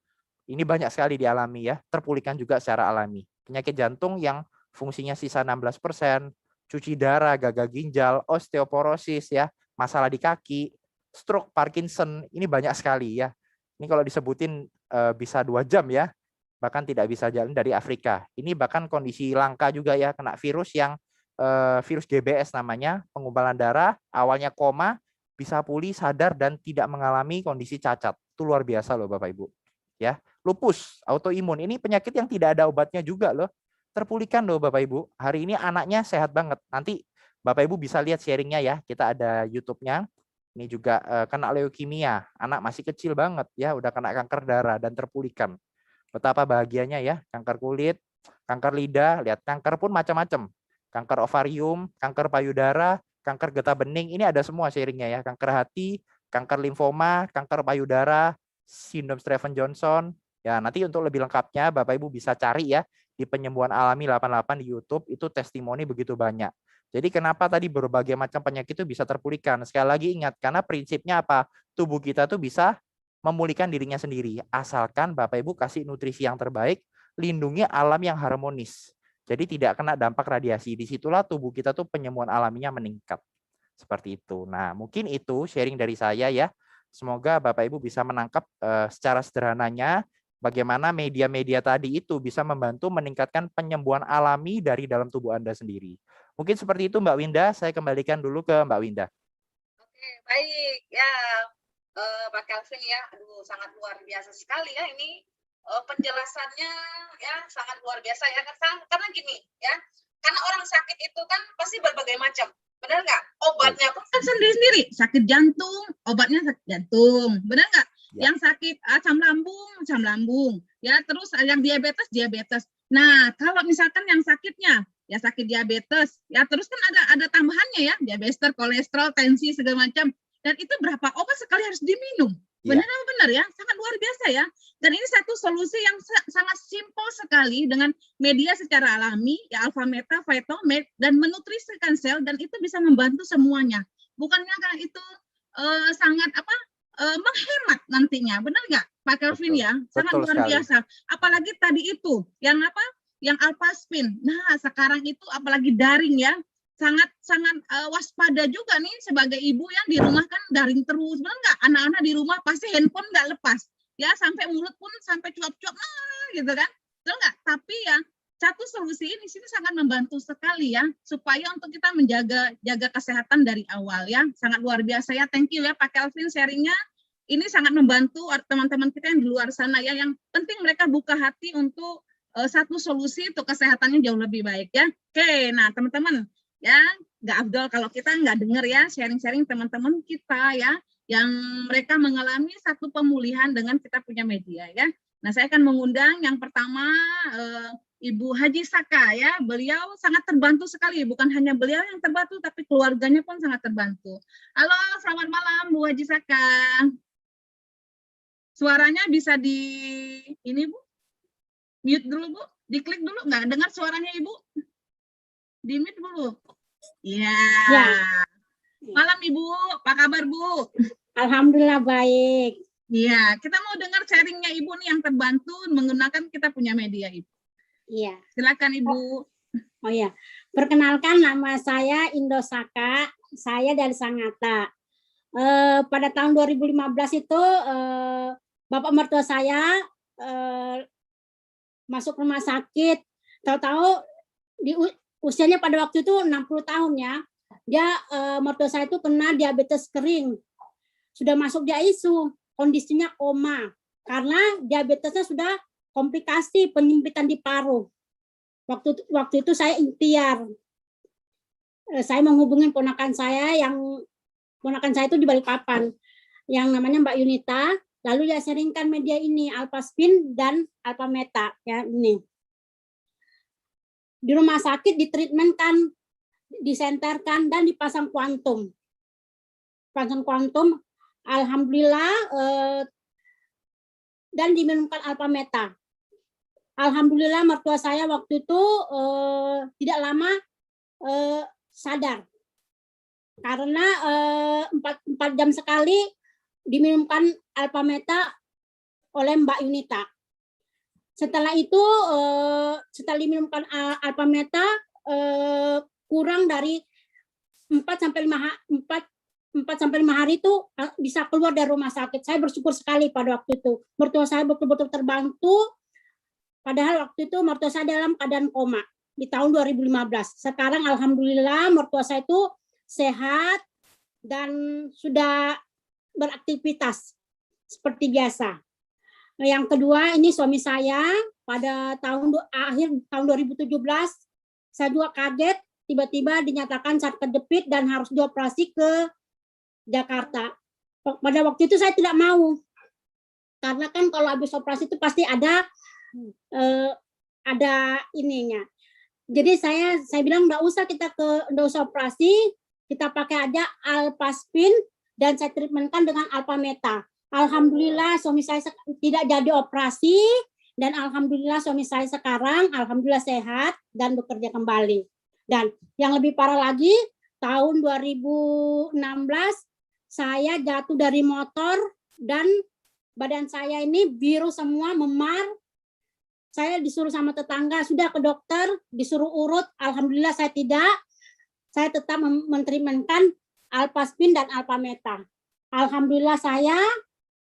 Ini banyak sekali dialami ya, terpulihkan juga secara alami. Penyakit jantung yang fungsinya sisa 16%, cuci darah, gagal ginjal, osteoporosis ya, masalah di kaki, stroke, Parkinson, ini banyak sekali ya. Ini kalau disebutin bisa 2 jam ya, bahkan tidak bisa jalan dari Afrika. Ini bahkan kondisi langka juga ya, kena virus yang virus GBS namanya, pengumpulan darah, awalnya koma, bisa pulih, sadar, dan tidak mengalami kondisi cacat. Itu luar biasa loh Bapak Ibu. Ya, lupus, autoimun, ini penyakit yang tidak ada obatnya juga loh. Terpulihkan loh Bapak Ibu. Hari ini anaknya sehat banget. Nanti Bapak Ibu bisa lihat sharingnya ya. Kita ada YouTube-nya. Ini juga kena leukemia. Anak masih kecil banget ya, udah kena kanker darah dan terpulihkan. Betapa bahagianya ya. Kanker kulit, kanker lidah, lihat kanker pun macam-macam. Kanker ovarium, kanker payudara, kanker getah bening, ini ada semua sharingnya ya. Kanker hati, kanker limfoma, kanker payudara, sindrom Stevens-Johnson. Ya, nanti untuk lebih lengkapnya Bapak Ibu bisa cari ya di Penyembuhan Alami 88 di YouTube, itu testimoni begitu banyak. Jadi kenapa tadi berbagai macam penyakit itu bisa terpulihkan? Sekali lagi ingat, karena prinsipnya apa? Tubuh kita tuh bisa memulihkan dirinya sendiri, asalkan Bapak Ibu kasih nutrisi yang terbaik, lindungi alam yang harmonis. Jadi tidak kena dampak radiasi. Disitulah tubuh kita tuh penyembuhan alaminya meningkat. Seperti itu. Nah, mungkin itu sharing dari saya ya. Semoga Bapak Ibu bisa menangkap secara sederhananya bagaimana media-media tadi itu bisa membantu meningkatkan penyembuhan alami dari dalam tubuh Anda sendiri. Mungkin seperti itu Mbak Winda, saya kembalikan dulu ke Mbak Winda. Oke, baik ya, Pak Kelvin ya, aduh sangat luar biasa sekali ya ini penjelasannya ya, sangat luar biasa ya, karena gini ya, karena orang sakit itu kan pasti berbagai macam. Benar nggak? Obatnya pun kan sendiri-sendiri. Sakit jantung, obatnya sakit jantung. Benar nggak? Ya. Yang sakit asam lambung. Ya, terus yang diabetes. Nah, kalau misalkan yang sakitnya ya sakit diabetes, ya terus kan ada tambahannya ya, diabetes, kolesterol, tensi segala macam. Dan itu berapa obat sekali harus diminum? Benar apa benar ya? Sangat luar biasa ya. Dan ini satu solusi yang sangat simpel sekali dengan media secara alami, ya Alfameta, Vitomax, dan menutrisikan sel, dan itu bisa membantu semuanya. Bukannya karena itu sangat nantinya, benar nggak Pak Kelvin Betul. ya? Sangat Betul luar sekali. biasa. Apalagi tadi itu, yang apa? Yang Alpaspin. Nah, sekarang itu apalagi daring ya, sangat waspada juga nih sebagai ibu yang di rumah kan daring terus, benar nggak? Anak-anak di rumah pasti handphone nggak lepas, ya sampai mulut pun sampai cuap-cuap, gitu kan? Betul nggak? Tapi ya satu solusi ini sini sangat membantu sekali ya, supaya untuk kita jaga kesehatan dari awal ya, sangat luar biasa ya. Thank you ya Pak Kelvin sharingnya. Ini sangat membantu teman-teman kita yang di luar sana ya, yang penting mereka buka hati untuk satu solusi untuk kesehatannya jauh lebih baik ya. Oke, nah teman-teman ya, nggak afdol kalau kita nggak dengar ya sharing-sharing teman-teman kita ya, yang mereka mengalami satu pemulihan dengan kita punya media ya. Nah, saya akan mengundang yang pertama Ibu Haji Saka ya, beliau sangat terbantu sekali, bukan hanya beliau yang terbantu, tapi keluarganya pun sangat terbantu. Halo, selamat malam Bu Haji Saka. Suaranya bisa ini Bu, mute dulu Bu, diklik dulu, nggak dengar suaranya Ibu? Di mute dulu. Iya. Ya. Malam Ibu, apa kabar Bu? Alhamdulillah baik. Iya, kita mau dengar sharingnya Ibu nih yang terbantu menggunakan kita punya media Ibu. Iya. Silakan Ibu. Oh ya, perkenalkan nama saya Indosaka, saya dari Sangatta. Pada tahun 2015 itu bapak mertua saya masuk rumah sakit. Tahu-tahu di usianya pada waktu itu 60 tahun ya. Dia mertua saya itu kena diabetes kering. Sudah masuk di ICU, kondisinya koma karena diabetesnya sudah komplikasi penyempitan di paru. Waktu itu saya ikhtiar. Saya menghubungi ponakan saya itu di Balikpapan, yang namanya Mbak Yunita. Lalu dia sharingkan media ini, Alpaspin dan Alpameta ya ini. Di rumah sakit ditreatmentkan, disenterkan dan dipasang kuantum. Pasang kuantum, alhamdulillah, dan diminumkan Alpameta. Alhamdulillah mertua saya waktu itu tidak lama sadar karena 4 jam sekali diminumkan Alpameta oleh Mbak Yunita. Setelah itu setelah diminumkan Alpameta kurang dari 4 sampai 5 hari itu bisa keluar dari rumah sakit. Saya bersyukur sekali pada waktu itu. Mertua saya betul-betul terbantu. Padahal waktu itu mertua saya dalam keadaan koma di tahun 2015. Sekarang alhamdulillah mertua saya itu sehat dan sudah beraktivitas seperti biasa. Nah, yang kedua ini suami saya pada akhir tahun 2017 saya juga kaget tiba-tiba dinyatakan sakit kejepit dan harus dioperasi ke Jakarta. Pada waktu itu saya tidak mau karena kan kalau habis operasi itu pasti ada ininya. Jadi saya bilang nggak usah operasi, kita pakai aja Alpaspin dan saya treatmentkan dengan Alpameta. Alhamdulillah suami saya tidak jadi operasi dan alhamdulillah suami saya sekarang alhamdulillah sehat dan bekerja kembali. Dan yang lebih parah lagi tahun 2016 saya jatuh dari motor dan badan saya ini biru semua, memar. Saya disuruh sama tetangga, sudah ke dokter, disuruh urut. Alhamdulillah saya tidak. Saya tetap mentreatmentkan Alpaspin dan Alpameta. Alhamdulillah saya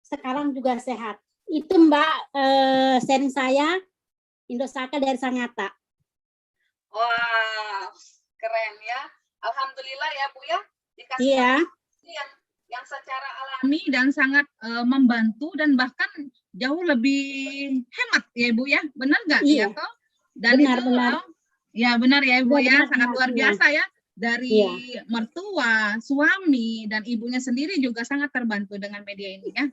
sekarang juga sehat. Itu Mbak sharing saya, Indosaka dari Sangatta. Wah, keren ya. Alhamdulillah ya Bu ya. Dikasih Iya. yang secara alami dan sangat membantu dan bahkan jauh lebih hemat ya Ibu ya, benar nggak? Iya. Ya, toh? Dan Benar, itu benar. Ya benar ya Ibu ya, Benar, sangat benar, luar benar. biasa ya. Dari Iya. mertua, suami, dan ibunya sendiri juga sangat terbantu dengan media ini ya.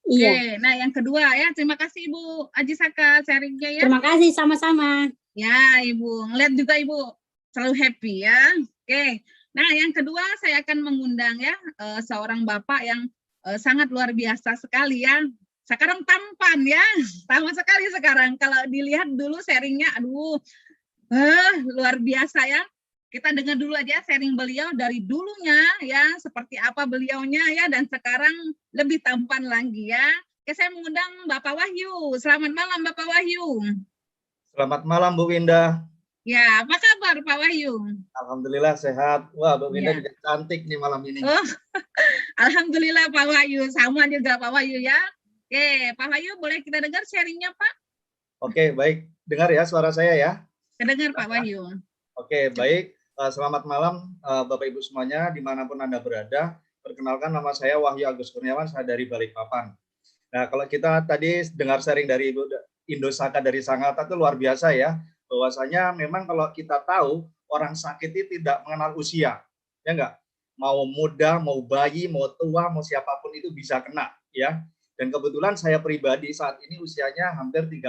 Iya. Oke, nah yang kedua ya, terima kasih Ibu Haji Saka sharingnya ya. Terima kasih sama-sama. Ya Ibu, ngeliat juga Ibu selalu happy ya. Oke, nah yang kedua saya akan mengundang ya seorang bapak yang sangat luar biasa sekali ya. Sekarang tampan ya, tampan sekali sekarang. Kalau dilihat dulu sharingnya, aduh, luar biasa ya. kita dengar dulu aja sharing beliau dari dulunya ya, seperti apa beliaunya ya, dan sekarang lebih tampan lagi ya. Oke, saya mengundang Bapak Wahyu. Selamat malam Bapak Wahyu. Selamat malam Bu Winda. Ya, apa kabar Pak Wahyu? Alhamdulillah sehat. Wah, Bu Winda Ya. juga cantik nih malam ini. Oh, alhamdulillah Pak Wahyu, sama juga Pak Wahyu ya. Oke, Pak Wahyu boleh kita dengar sharingnya Pak? Oke, baik. Dengar ya suara saya ya. Kedengar Pak Wahyu. Oke, baik. Selamat malam Bapak Ibu semuanya dimanapun Anda berada. Perkenalkan nama saya Wahyu Agus Kurniawan, saya dari Balikpapan. Nah, kalau kita tadi dengar sharing dari Ibu Indosaka dari Sangatta itu luar biasa ya. Bahwasanya memang kalau kita tahu orang sakit itu tidak mengenal usia. Ya enggak? Mau muda, mau bayi, mau tua, mau siapapun itu bisa kena ya. Dan kebetulan saya pribadi saat ini usianya hampir 30.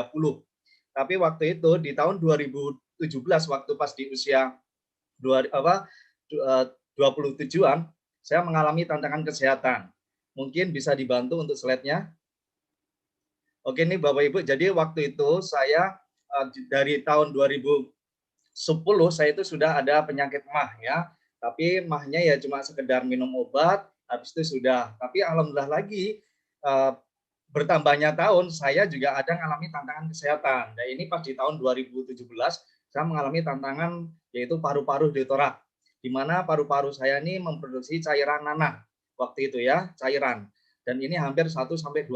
Tapi waktu itu di tahun 2017 waktu pas di usia 27-an, saya mengalami tantangan kesehatan. Mungkin bisa dibantu untuk slide-nya. Oke nih Bapak Ibu, jadi waktu itu saya dari tahun 2010 saya itu sudah ada penyakit MAH ya. Tapi MAH-nya ya cuma sekedar minum obat, habis itu sudah. Tapi alhamdulillah lagi bertambahnya tahun saya juga ada mengalami tantangan kesehatan. Dan ini pas di tahun 2017 saya mengalami tantangan yaitu paru-paru ditorak, di mana paru-paru saya ini memproduksi cairan nanah waktu itu ya, cairan. Dan ini hampir 1-2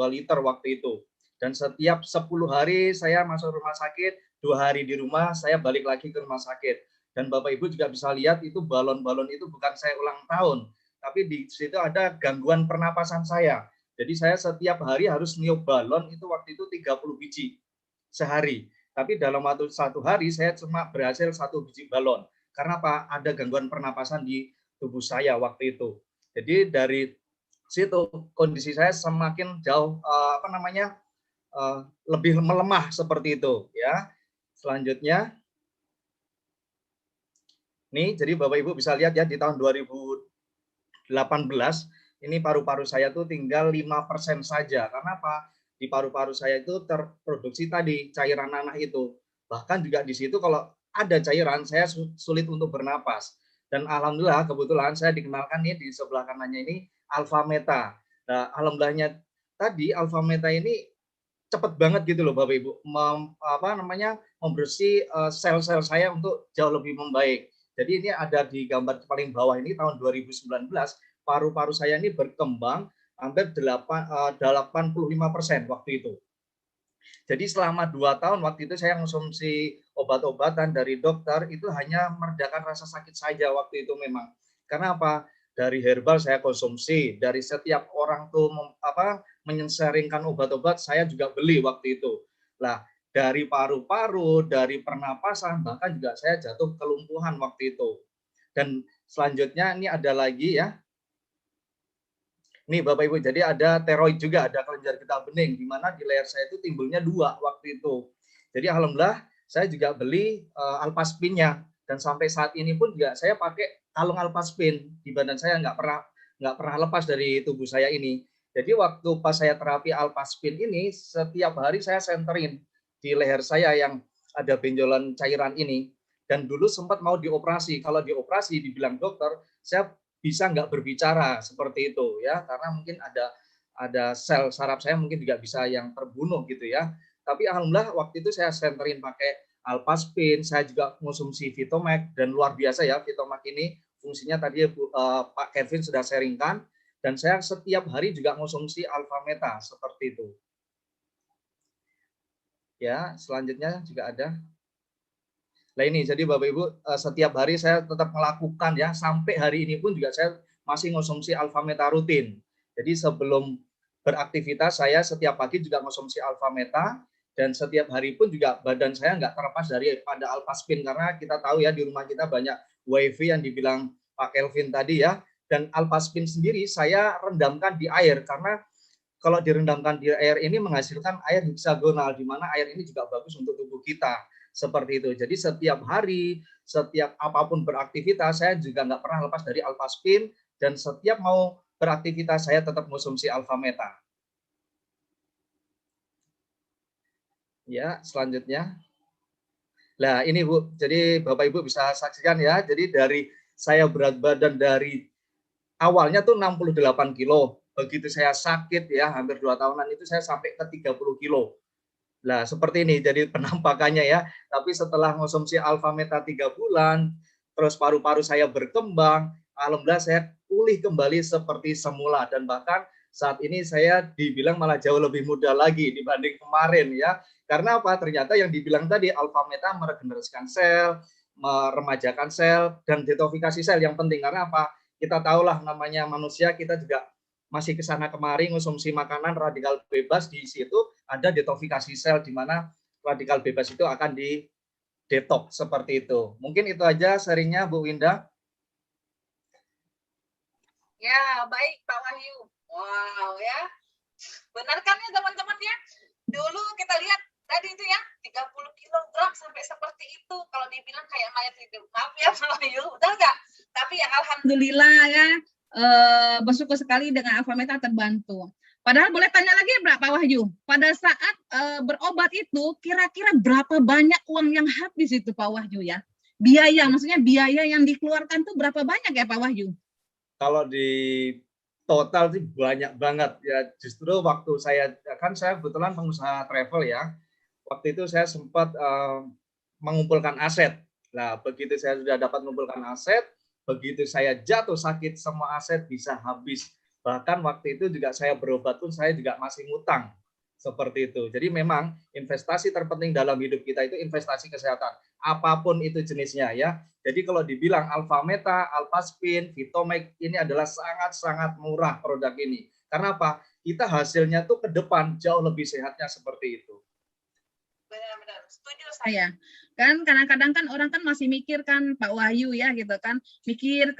liter waktu itu. Dan setiap 10 hari saya masuk rumah sakit, 2 hari di rumah, saya balik lagi ke rumah sakit. Dan Bapak Ibu juga bisa lihat itu balon-balon itu bukan saya ulang tahun, tapi di situ ada gangguan pernapasan saya. Jadi saya setiap hari harus niup balon itu waktu itu 30 biji sehari. Tapi dalam waktu 1 hari saya cuma berhasil 1 biji balon. Karena apa? Ada gangguan pernapasan di tubuh saya waktu itu. Jadi dari situ kondisi saya semakin jauh lebih melemah seperti itu ya. Selanjutnya nih, jadi Bapak Ibu bisa lihat ya di tahun 2018 ini paru-paru saya tuh tinggal 5% saja. Karena apa? Di paru-paru saya itu terproduksi tadi cairan nanah itu. Bahkan juga di situ kalau ada cairan saya sulit untuk bernapas. Dan alhamdulillah kebetulan saya dikenalkan nih di sebelah kanannya ini alfa meta. Nah, alhamdulillahnya tadi alfa meta ini cepet banget gitu loh Bapak Ibu, membersih sel-sel saya untuk jauh lebih membaik. Jadi ini ada di gambar paling bawah ini tahun 2019, paru-paru saya ini berkembang hampir 85% waktu itu. Jadi selama 2 tahun waktu itu saya konsumsi obat-obatan dari dokter itu hanya meredakan rasa sakit saja waktu itu memang. Karena apa? Dari herbal saya konsumsi, dari setiap orang tuh menyensaringkan obat-obat saya juga beli waktu itu. Lah, dari paru-paru, dari pernapasan, bahkan juga saya jatuh kelumpuhan waktu itu. Dan selanjutnya ini ada lagi ya. Nih Bapak Ibu, jadi ada teroid juga, ada kelenjar getah bening, di mana di leher saya itu timbulnya 2 waktu itu. Jadi alhamdulillah saya juga beli Alpaspin-nya, dan sampai saat ini pun juga saya pakai kalung Alpaspin di badan saya, nggak pernah lepas dari tubuh saya ini. Jadi waktu pas saya terapi Alpaspin ini, setiap hari saya senterin di leher saya yang ada benjolan cairan ini. Dan dulu sempat mau dioperasi. Kalau dioperasi dibilang dokter, saya bisa nggak berbicara seperti itu ya, karena mungkin ada sel saraf saya mungkin juga bisa yang terbunuh gitu ya. Tapi alhamdulillah waktu itu saya senterin pakai Alpaspin, saya juga konsumsi Vitomax, dan luar biasa ya Vitomax ini fungsinya tadi Pak Kevin sudah sharingkan, dan saya setiap hari juga konsumsi Alpha Meta seperti itu. Ya, selanjutnya juga ada. Nah ini, jadi Bapak Ibu, setiap hari saya tetap melakukan ya, sampai hari ini pun juga saya masih konsumsi Alpha Meta rutin. Jadi sebelum beraktivitas saya setiap pagi juga konsumsi Alpha Meta, dan setiap hari pun juga badan saya nggak terlepas daripada Alpaspin, karena kita tahu ya di rumah kita banyak WiFi yang dibilang Pak Kelvin tadi ya, dan Alpaspin sendiri saya rendamkan di air, karena kalau direndamkan di air ini menghasilkan air heksagonal, di mana air ini juga bagus untuk tubuh kita. Seperti itu. Jadi setiap hari, setiap apapun beraktivitas, saya juga nggak pernah lepas dari Alpaspin, dan setiap mau beraktivitas saya tetap konsumsi Alpha Meta. Ya, selanjutnya. Nah, ini Bu, jadi Bapak Ibu bisa saksikan ya. Jadi dari saya berat badan dari awalnya tuh 68 kilo. Begitu saya sakit ya, hampir 2 tahunan itu saya sampai ke 30 kilo. Nah, seperti ini jadi penampakannya ya. Tapi setelah konsumsi Alpha Meta 3 bulan, terus paru-paru saya berkembang, alhamdulillah saya pulih kembali seperti semula. Dan bahkan saat ini saya dibilang malah jauh lebih muda lagi dibanding kemarin ya. Karena apa? Ternyata yang dibilang tadi Alpha Meta meregenerasikan sel, meremajakan sel, dan detoksifikasi sel yang penting. Karena apa? Kita tahulah namanya manusia, kita juga masih kesana kemari konsumsi makanan radikal bebas, di situ ada detoksifikasi sel di mana radikal bebas itu akan di detox seperti itu. Mungkin itu aja sharingnya Bu Winda. Ya, baik Pak Wahyu. Wow ya. Benar kan ya teman-teman ya? Dulu kita lihat tadi itu ya, 30 kilogram sampai seperti itu. Kalau dibilang kayak mayat hidup. Maaf ya Pak Wahyu, udah enggak? Tapi ya Alhamdulillah ya, bersyukur sekali dengan Alpha Meta terbantu. Padahal boleh tanya lagi Pak Wahyu, pada saat berobat itu kira-kira berapa banyak uang yang habis itu Pak Wahyu ya? Biaya, maksudnya biaya yang dikeluarkan tuh berapa banyak ya Pak Wahyu? Kalau di total sih banyak banget ya. Justru waktu saya kebetulan pengusaha travel ya. Waktu itu saya sempat mengumpulkan aset. Nah, begitu saya sudah dapat mengumpulkan aset, begitu saya jatuh sakit, semua aset bisa habis. Bahkan waktu itu juga saya berobat pun saya juga masih ngutang. Seperti itu. Jadi memang investasi terpenting dalam hidup kita itu investasi kesehatan. Apapun itu jenisnya ya. Jadi kalau dibilang Alpha Meta, Alpha Spin, Vitomax ini adalah sangat-sangat murah produk ini. Karena apa? Kita hasilnya tuh ke depan jauh lebih sehatnya seperti itu. benar-benar setuju saya. Kan kadang-kadang kan orang kan masih mikir kan Pak Wahyu ya gitu kan, mikir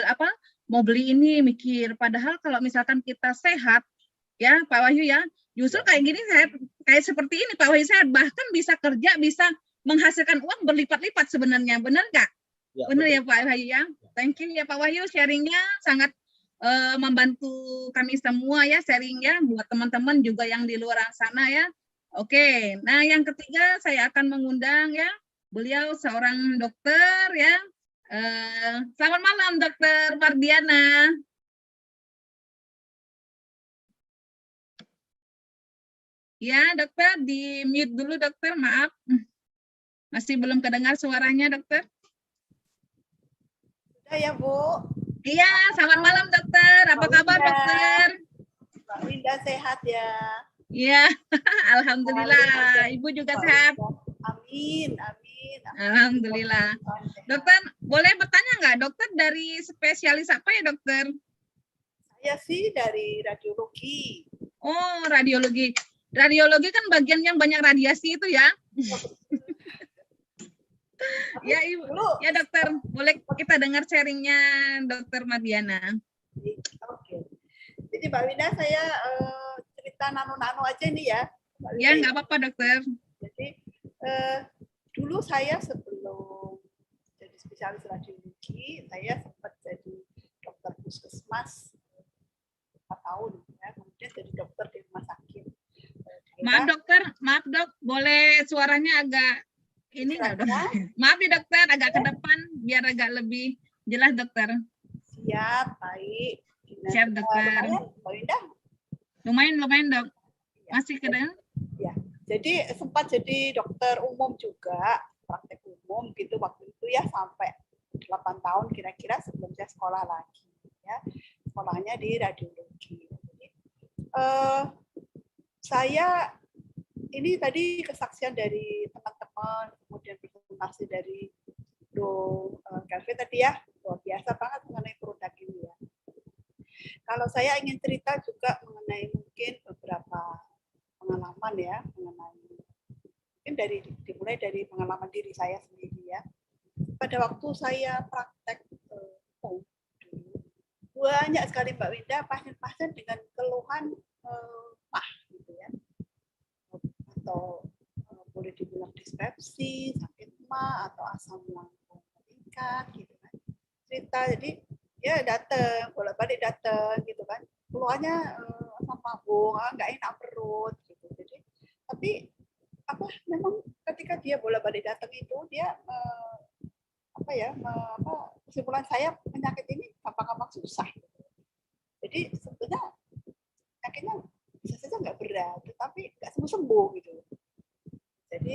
apa mau beli ini, mikir padahal kalau misalkan kita sehat ya Pak Wahyu ya, justru kayak gini kayak seperti ini Pak Wahyu sehat, bahkan bisa kerja, bisa menghasilkan uang berlipat-lipat sebenarnya, benar nggak? Ya, benar betul. Ya Pak Wahyu ya. Thank you ya Pak Wahyu, sharingnya sangat membantu kami semua ya, sharingnya buat teman-teman juga yang di luar sana ya. Oke, nah yang ketiga saya akan mengundang ya, beliau seorang dokter ya. Selamat malam Dokter Mardiana. Ya dokter, di mute dulu dokter, maaf. Masih belum kedengar suaranya dokter. Sudah ya Bu. Iya, selamat malam dokter. Apa kabar dokter? Mbak Winda sehat ya. Iya, alhamdulillah. Ibu juga sehat. Amin, amin. Alhamdulillah. Dokter, boleh bertanya nggak? Dokter dari spesialis apa ya dokter? Saya sih dari radiologi. Oh, radiologi. Radiologi kan bagian yang banyak radiasi itu ya. Ya Ibu, ya dokter, boleh kita dengar sharingnya Dokter Mardiana. Oke. Jadi Mbak Winda, saya cerita nano-nano aja nih ya. Ya nggak apa-apa dokter. Jadi dulu saya sebelum jadi spesialis radiologi, saya sempat jadi dokter puskesmas 4 tahun ya, kemudian jadi dokter di rumah sakit. Maaf dokter, maaf dok, boleh suaranya agak ini nggak dok? Maaf ya dokter, agak ke depan biar agak lebih jelas dokter. Siap, baik. Siap dokter. Lumayan dok. Masih kedengar? Ya, jadi sempat jadi dokter umum juga, praktek umum gitu waktu itu ya, sampai 8 tahun kira-kira sebelum saya sekolah lagi ya. Sekolahnya di radiologi. Jadi, saya ini tadi kesaksian dari teman-teman, kemudian presentasi dari Bro Kelvin tadi ya, luar biasa banget mengenai produk ini ya. Kalau saya ingin cerita juga mengenai mungkin beberapa pengalaman ya, mengenai mungkin dimulai dari pengalaman diri saya sendiri ya. Pada waktu saya praktek banyak sekali Mbak Winda pasien-pasien dengan keluhan mah gitu ya, atau boleh dibilang dispepsi, sakit mah, atau asam lambung meningkat gitu kan. Cerita, jadi ya datang, bolak-balik datang gitu kan. Keluarnya asam lambung, nggak enak perut gitu. Jadi tapi apa memang ketika dia bolak-balik datang itu dia kesimpulan saya penyakit ini gampang-gampang susah. Jadi sebetulnya penyakitnya bisa saja nggak berat, tetapi nggak sembuh-sembuh gitu. Jadi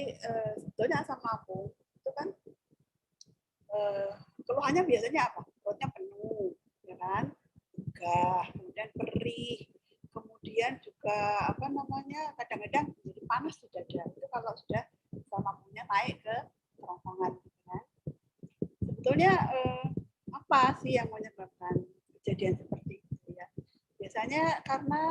sebetulnya asam lambung itu kan keluhannya biasanya apa? Perutnya penuh, ya kan? Begah, kemudian perih, kemudian juga kadang-kadang jadi panas di dada. Itu kalau sudah asam lambungnya naik ke kerongkongan, gitu kan? Sebetulnya apa sih yang menyebabkan kejadian seperti itu ya? Biasanya karena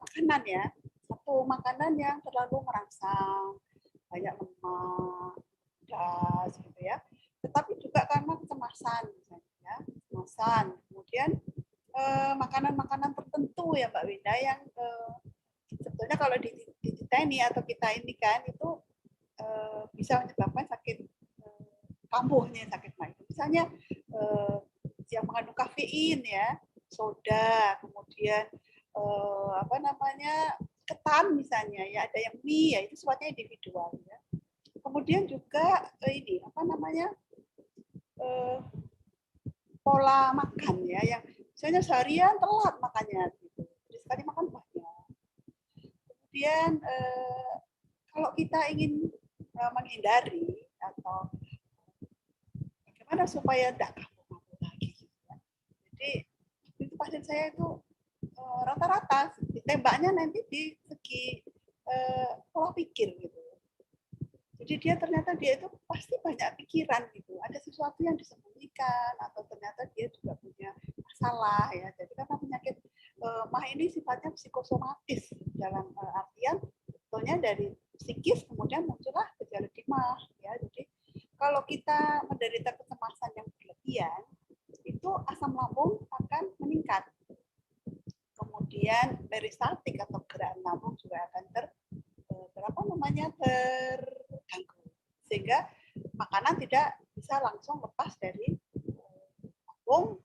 makanan ya, satu makanan yang terlalu merangsang, banyak lemak, gas gitu ya. Tetapi juga karena kecemasan misalnya, ya. Kecemasan. Kemudian makanan-makanan tertentu ya Mbak Winda yang sebetulnya kalau di kita ini atau kita ini kan itu bisa menyebabkan sakit kambuhnya sakit mah itu. Misalnya yang mengandung kafein ya, soda, kemudian ketan misalnya ya, ada yang mie ya, itu sifatnya individual ya. Kemudian juga pola makan ya, yang misalnya seharian telat makannya gitu. Jadi sekali makan banyak. Kemudian kalau kita ingin menghindari atau bagaimana supaya tidak kambuh-kambuh lagi gitu ya. Jadi itu pasien saya itu rata-rata ditembaknya nanti di segi pola pikir gitu. Jadi ternyata dia itu pasti banyak pikiran gitu. Ada sesuatu yang disembunyikan atau ternyata dia juga punya masalah ya. Jadi karena penyakit MAH ini sifatnya psikosomatis dalam artian sebetulnya dari psikis kemudian muncullah gejala di MAH ya. Jadi kalau kita menderita kecemasan yang berlebihan itu asam lambung akan meningkat. Kemudian peristaltik atau gerakan lambung juga akan terganggu sehingga makanan tidak bisa langsung lepas dari lambung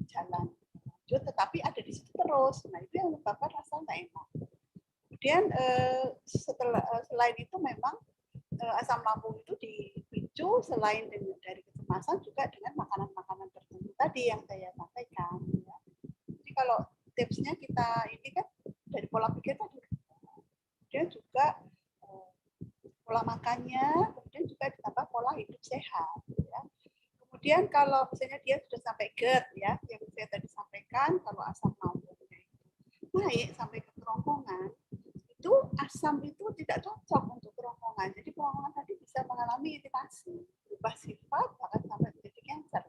jalan lanjut, tetapi ada di situ terus. Nah itu yang menyebabkan rasa nggak enak. Kemudian selain itu memang asam lambung itu dipicu selain dari kecemasan juga dengan makanan-makanan tertentu tadi yang saya sampaikan. Ya. Jadi kalau tipsnya kita ini kan dari pola pikir tadi, kemudian juga pola makannya, kemudian juga ditambah pola hidup sehat. Ya. Kemudian kalau misalnya dia sudah sampai GERD ya, yang saya tadi sampaikan, kalau asam lambungnya itu naik sampai ke kerongkongan, itu asam itu tidak cocok untuk kerongkongan. Jadi kerongkongan tadi bisa mengalami iritasi, berubah sifat, bahkan sampai menjadi kanker.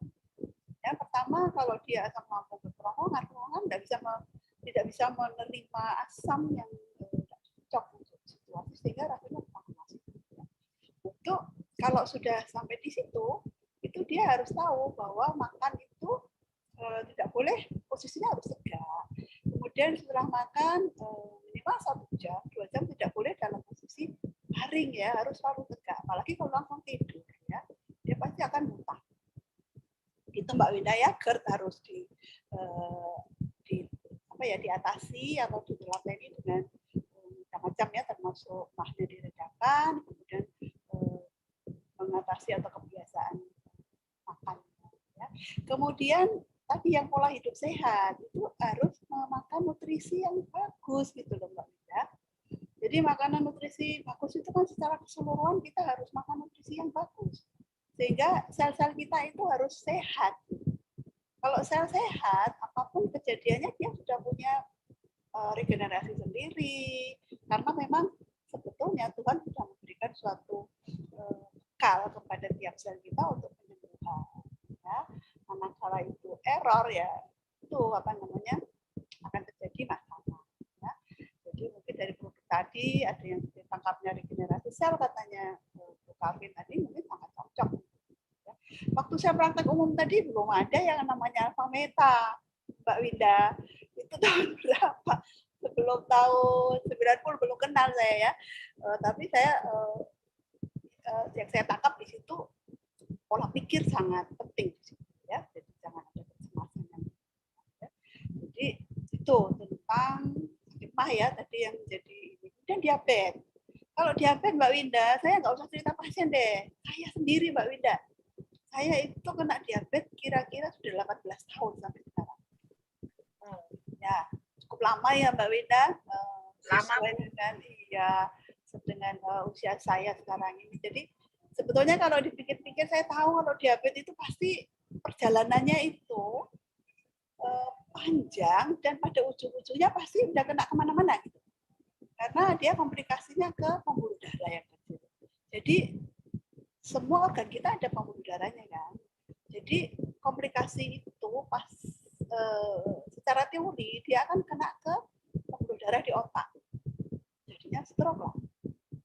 Yang pertama, kalau dia asam lambung ke kerongkongan tidak bisa menerima asam yang tidak cocok untuk situasi sehingga rasanya panas. Untuk kalau sudah sampai di situ, itu dia harus tahu bahwa makan itu tidak boleh posisinya harus tegak. Kemudian setelah makan minimal 1 jam, 2 jam tidak boleh dalam posisi baring ya, harus selalu tegak. Apalagi kalau langsung tidur ya, dia pasti akan muntah. Itu Mbak Winda ya, GERD harus diatasi atau ditelateni dengan macam-macam ya, termasuk MAH-nya diredakan, kemudian mengatasi atau kebiasaan makan. Ya. Kemudian tadi yang pola hidup sehat itu harus makan nutrisi yang bagus gitu loh Mbak Winda. Jadi makanan nutrisi bagus itu kan secara keseluruhan kita harus makan nutrisi yang bagus. Sehingga sel-sel kita itu harus sehat. Kalau sel sehat, apapun kejadiannya dia sudah punya regenerasi sendiri. Karena memang sebetulnya Tuhan sudah memberikan suatu bekal kepada tiap sel kita untuk penyembuhan. Ya. Manakala itu error ya, itu akan terjadi masalah. Ya. Jadi mungkin dari produk tadi ada yang ditangkapnya regenerasi sel katanya Calvin tadi mungkin sangat cocok. Waktu saya praktek umum tadi belum ada yang namanya alfa meta, Mbak Winda. Itu tahun berapa? Sebelum tahun 90 belum kenal saya ya. Tapi saya yang saya tangkap di situ pola pikir sangat penting di situ ya. Jadi jangan ada kecemasan. Ya. Jadi itu tentang MAH ya tadi yang jadi ini. Dan diabetes. Kalau diabetes Mbak Winda, saya nggak usah cerita pasien deh. Saya sendiri Mbak Winda. Saya itu kena diabetes kira-kira sudah 18 tahun sampai sekarang. Ya, cukup lama ya Mbak Winda. Sesuai dengan usia saya sekarang ini. Jadi sebetulnya kalau dipikir-pikir saya tahu kalau diabetes itu pasti perjalanannya itu panjang dan pada ujung-ujungnya pasti udah kena kemana-mana gitu. Karena dia komplikasinya ke pembuluh darah yang kecil. Jadi semua organ kita ada pembuluh darahnya kan. Jadi komplikasi itu pas secara teori dia akan kena ke pembuluh darah di otak. Jadinya stroke lah.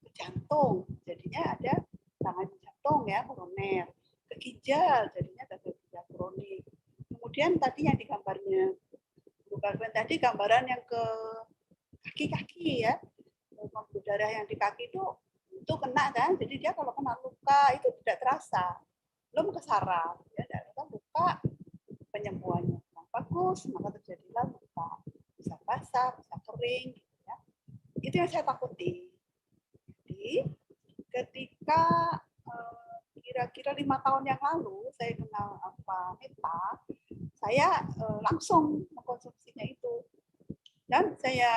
Ke jantung, jadinya ada serangan jantung ya, koroner. Ke ginjal, jadinya gagal ginjal kronik. Kemudian tadi yang di gambarnya, bukan tadi gambaran yang ke kaki-kaki ya, pembuluh darah yang di kaki itu kena kan, jadi dia kalau kena luka itu tidak terasa, belum ke saraf, ya ternyata luka penyembuhannya yang bagus, maka terjadilah luka, bisa basah, bisa kering, gitu ya. Itu yang saya takuti. Jadi ketika kira-kira 5 tahun yang lalu saya kenal Meta, saya langsung mengkonsumsinya itu. Dan saya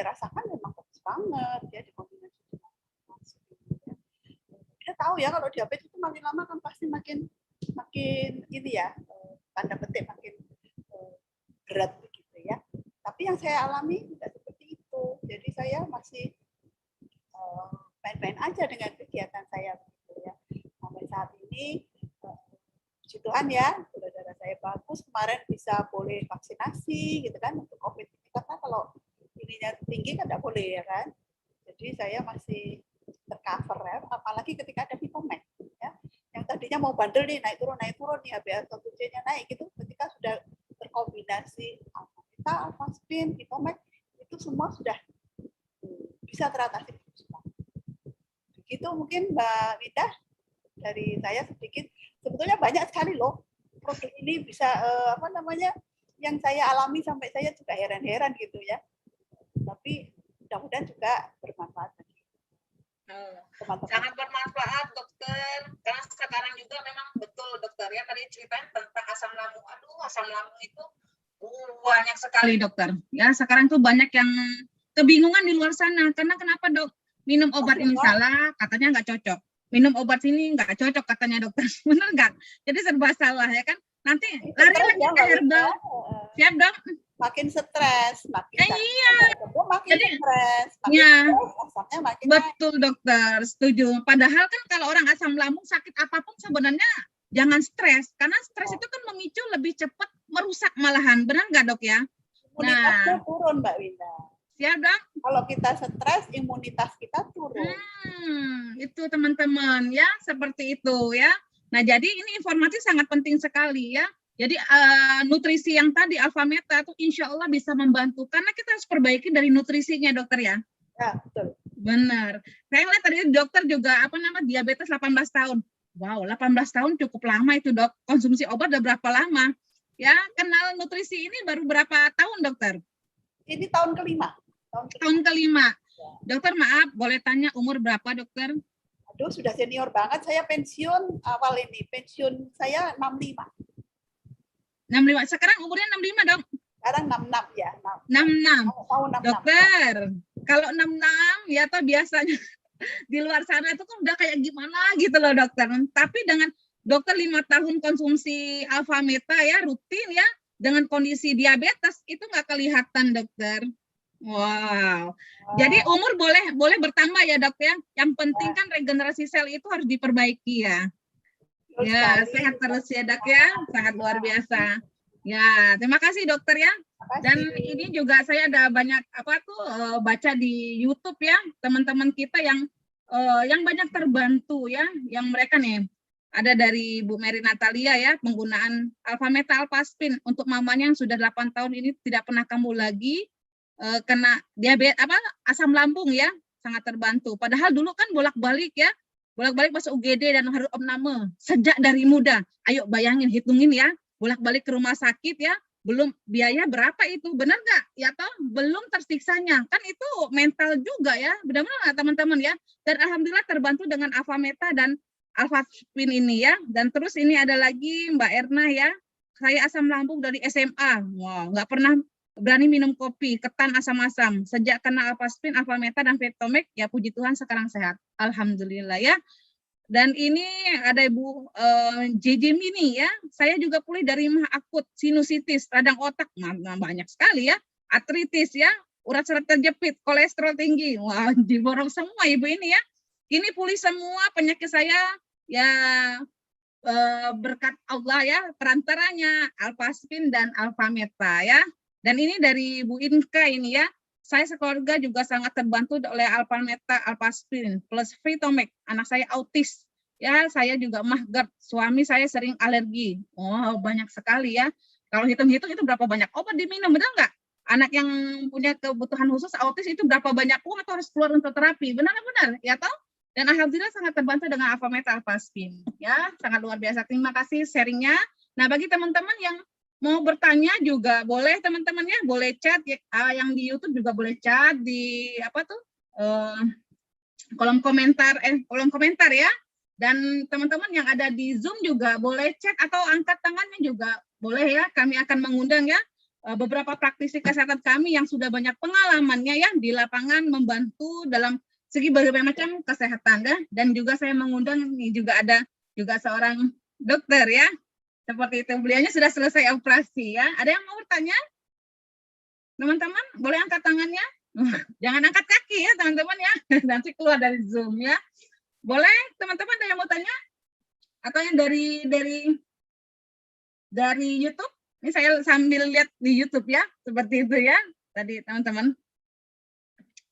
rasakan memang bagus banget ya dikombinasi dengan insulin. Kita tahu ya kalau diabetes itu makin lama kan pasti makin ini ya, tanda petik makin berat begitu ya. Tapi yang saya alami tidak seperti itu. Jadi saya masih main-main aja dengan kegiatan saya begitu ya. Sampai saat ini puji Tuhan ya, gula darah saya bagus, kemarin bisa boleh vaksinasi gitu kan untuk COVID ini, karena kalau ininya tinggi kan tidak boleh ya kan. Jadi saya masih tercover ya, apalagi ketika ada Vitomax ya. Yang tadinya mau bandel nih naik turun nih HbA1c-nya naik gitu, ketika sudah terkombinasi Alpha Aspin, Vitomax itu semua sudah bisa teratasi. Begitu mungkin Mbak Winda dari saya sedikit. Sebetulnya banyak sekali loh produk ini bisa yang saya alami sampai saya juga heran-heran gitu ya. Tapi mudah-mudahan juga bermanfaat bagi teman-teman. Sangat bermanfaat dokter, karena sekarang juga memang betul dokter ya tadi ceritain tentang asam lambung. Aduh, asam lambung itu banyak sekali dokter. Ya sekarang tuh banyak yang kebingungan di luar sana. Karena kenapa dok? Minum obat ini salah, katanya nggak cocok. Minum obat sini nggak cocok katanya dokter. Bener nggak? Jadi serba salah ya kan? Nanti lari lagi ke herbal. Siap dok? Makin stres, makin stres, makin betul dokter, setuju. Padahal kan kalau orang asam lambung sakit apapun sebenarnya jangan stres, karena stres itu kan memicu lebih cepat merusak malahan, benar nggak dok ya? Imunitasnya turun Mbak Winda. Siap dok? Kalau kita stres, imunitas kita turun. Itu teman-teman ya, seperti itu ya. Nah jadi ini informasi sangat penting sekali ya. Jadi nutrisi yang tadi Alpha Meta itu insya Allah bisa membantu, karena kita harus perbaiki dari nutrisinya dokter ya. Ya betul. Benar. Saya lihat tadi dokter juga diabetes 18 tahun. Wow, 18 tahun cukup lama itu dok. Konsumsi obat udah berapa lama? Ya kenal nutrisi ini baru berapa tahun dokter? Ini tahun kelima. Tahun kelima. Ya. Dokter maaf, boleh tanya umur berapa dokter? Aduh sudah senior banget. Saya pensiun awal ini. Pensiun saya 65. 65. Sekarang umurnya 65, dok? Sekarang 66 ya. 66. Tahun 66. Dokter, kalau 66 ya toh biasanya di luar sana itu kan udah kayak gimana gitu loh dokter. Tapi dengan dokter 5 tahun konsumsi Alpha Meta ya rutin ya, dengan kondisi diabetes itu nggak kelihatan dokter. Wow. Jadi umur boleh bertambah ya dok ya. Yang penting kan regenerasi sel itu harus diperbaiki ya. Ya, sehat terus ya dok ya, sangat luar biasa. Ya, terima kasih dokter ya. Dan ini juga saya ada banyak baca di YouTube ya, teman-teman kita yang banyak terbantu ya, yang mereka nih ada dari Bu Mary Natalia ya, penggunaan Alpha Meta Alpha Spin untuk mamanya yang sudah 8 tahun ini tidak pernah kambuh lagi, kena diabetes asam lambung ya, sangat terbantu. Padahal dulu kan bolak-balik ya. Bolak-balik masuk UGD dan harus opname sejak dari muda. Ayo bayangin, hitungin ya, bolak-balik ke rumah sakit ya, belum biaya berapa itu, benar nggak? Ya toh belum tersiksanya, kan itu mental juga ya, benar-benar nggak teman-teman ya. Dan alhamdulillah terbantu dengan Alpha Meta dan Alpha Spin ini ya. Dan terus ini ada lagi Mbak Erna ya, saya asam lambung dari SMA, wow, nggak pernah berani minum kopi, ketan asam-asam. Sejak kena Alpha Spin, Alpha Meta dan Vetomek, ya puji Tuhan sekarang sehat, alhamdulillah ya. Dan ini ada Ibu JJ Mini ya. Saya juga pulih dari mah akut, sinusitis, radang otak, banyak sekali ya. Artritis ya, urat saraf terjepit, kolesterol tinggi. Wah, diborong semua Ibu ini ya. Ini pulih semua penyakit saya ya, berkat Allah ya, perantaranya Alpha Spin dan Alpha Meta ya. Dan ini dari Bu Inka ini ya. Saya sekeluarga juga sangat terbantu oleh Alpha Meta, Alpha Spin, plus Vitomek. Anak saya autis. Ya, saya juga mah GERD. Suami saya sering alergi. Oh, banyak sekali ya. Kalau hitung-hitung itu berapa banyak obat diminum, benar nggak? Anak yang punya kebutuhan khusus autis itu berapa banyak uang atau harus keluar untuk terapi? Benar-benar, ya toh? Dan alhamdulillah sangat terbantu dengan Alpha Meta, Alpha Spin. Ya, sangat luar biasa. Terima kasih sharingnya. Nah, bagi teman-teman yang mau bertanya juga boleh teman-teman ya, boleh chat ya, yang di YouTube juga boleh chat di apa tuh kolom komentar ya. Dan teman-teman yang ada di Zoom juga boleh chat atau angkat tangannya juga boleh ya. Kami akan mengundang ya beberapa praktisi kesehatan kami yang sudah banyak pengalamannya ya di lapangan membantu dalam segi berbagai macam kesehatan ya. Dan juga saya mengundang ini juga ada juga seorang dokter ya. Seperti itu, beliaunya sudah selesai operasi ya. Ada yang mau bertanya? Teman-teman, boleh angkat tangannya? Jangan angkat kaki ya teman-teman ya. Nanti keluar dari Zoom ya. Boleh teman-teman ada yang mau tanya? Atau yang dari YouTube? Ini saya sambil lihat di YouTube ya. Seperti itu ya. Tadi teman-teman.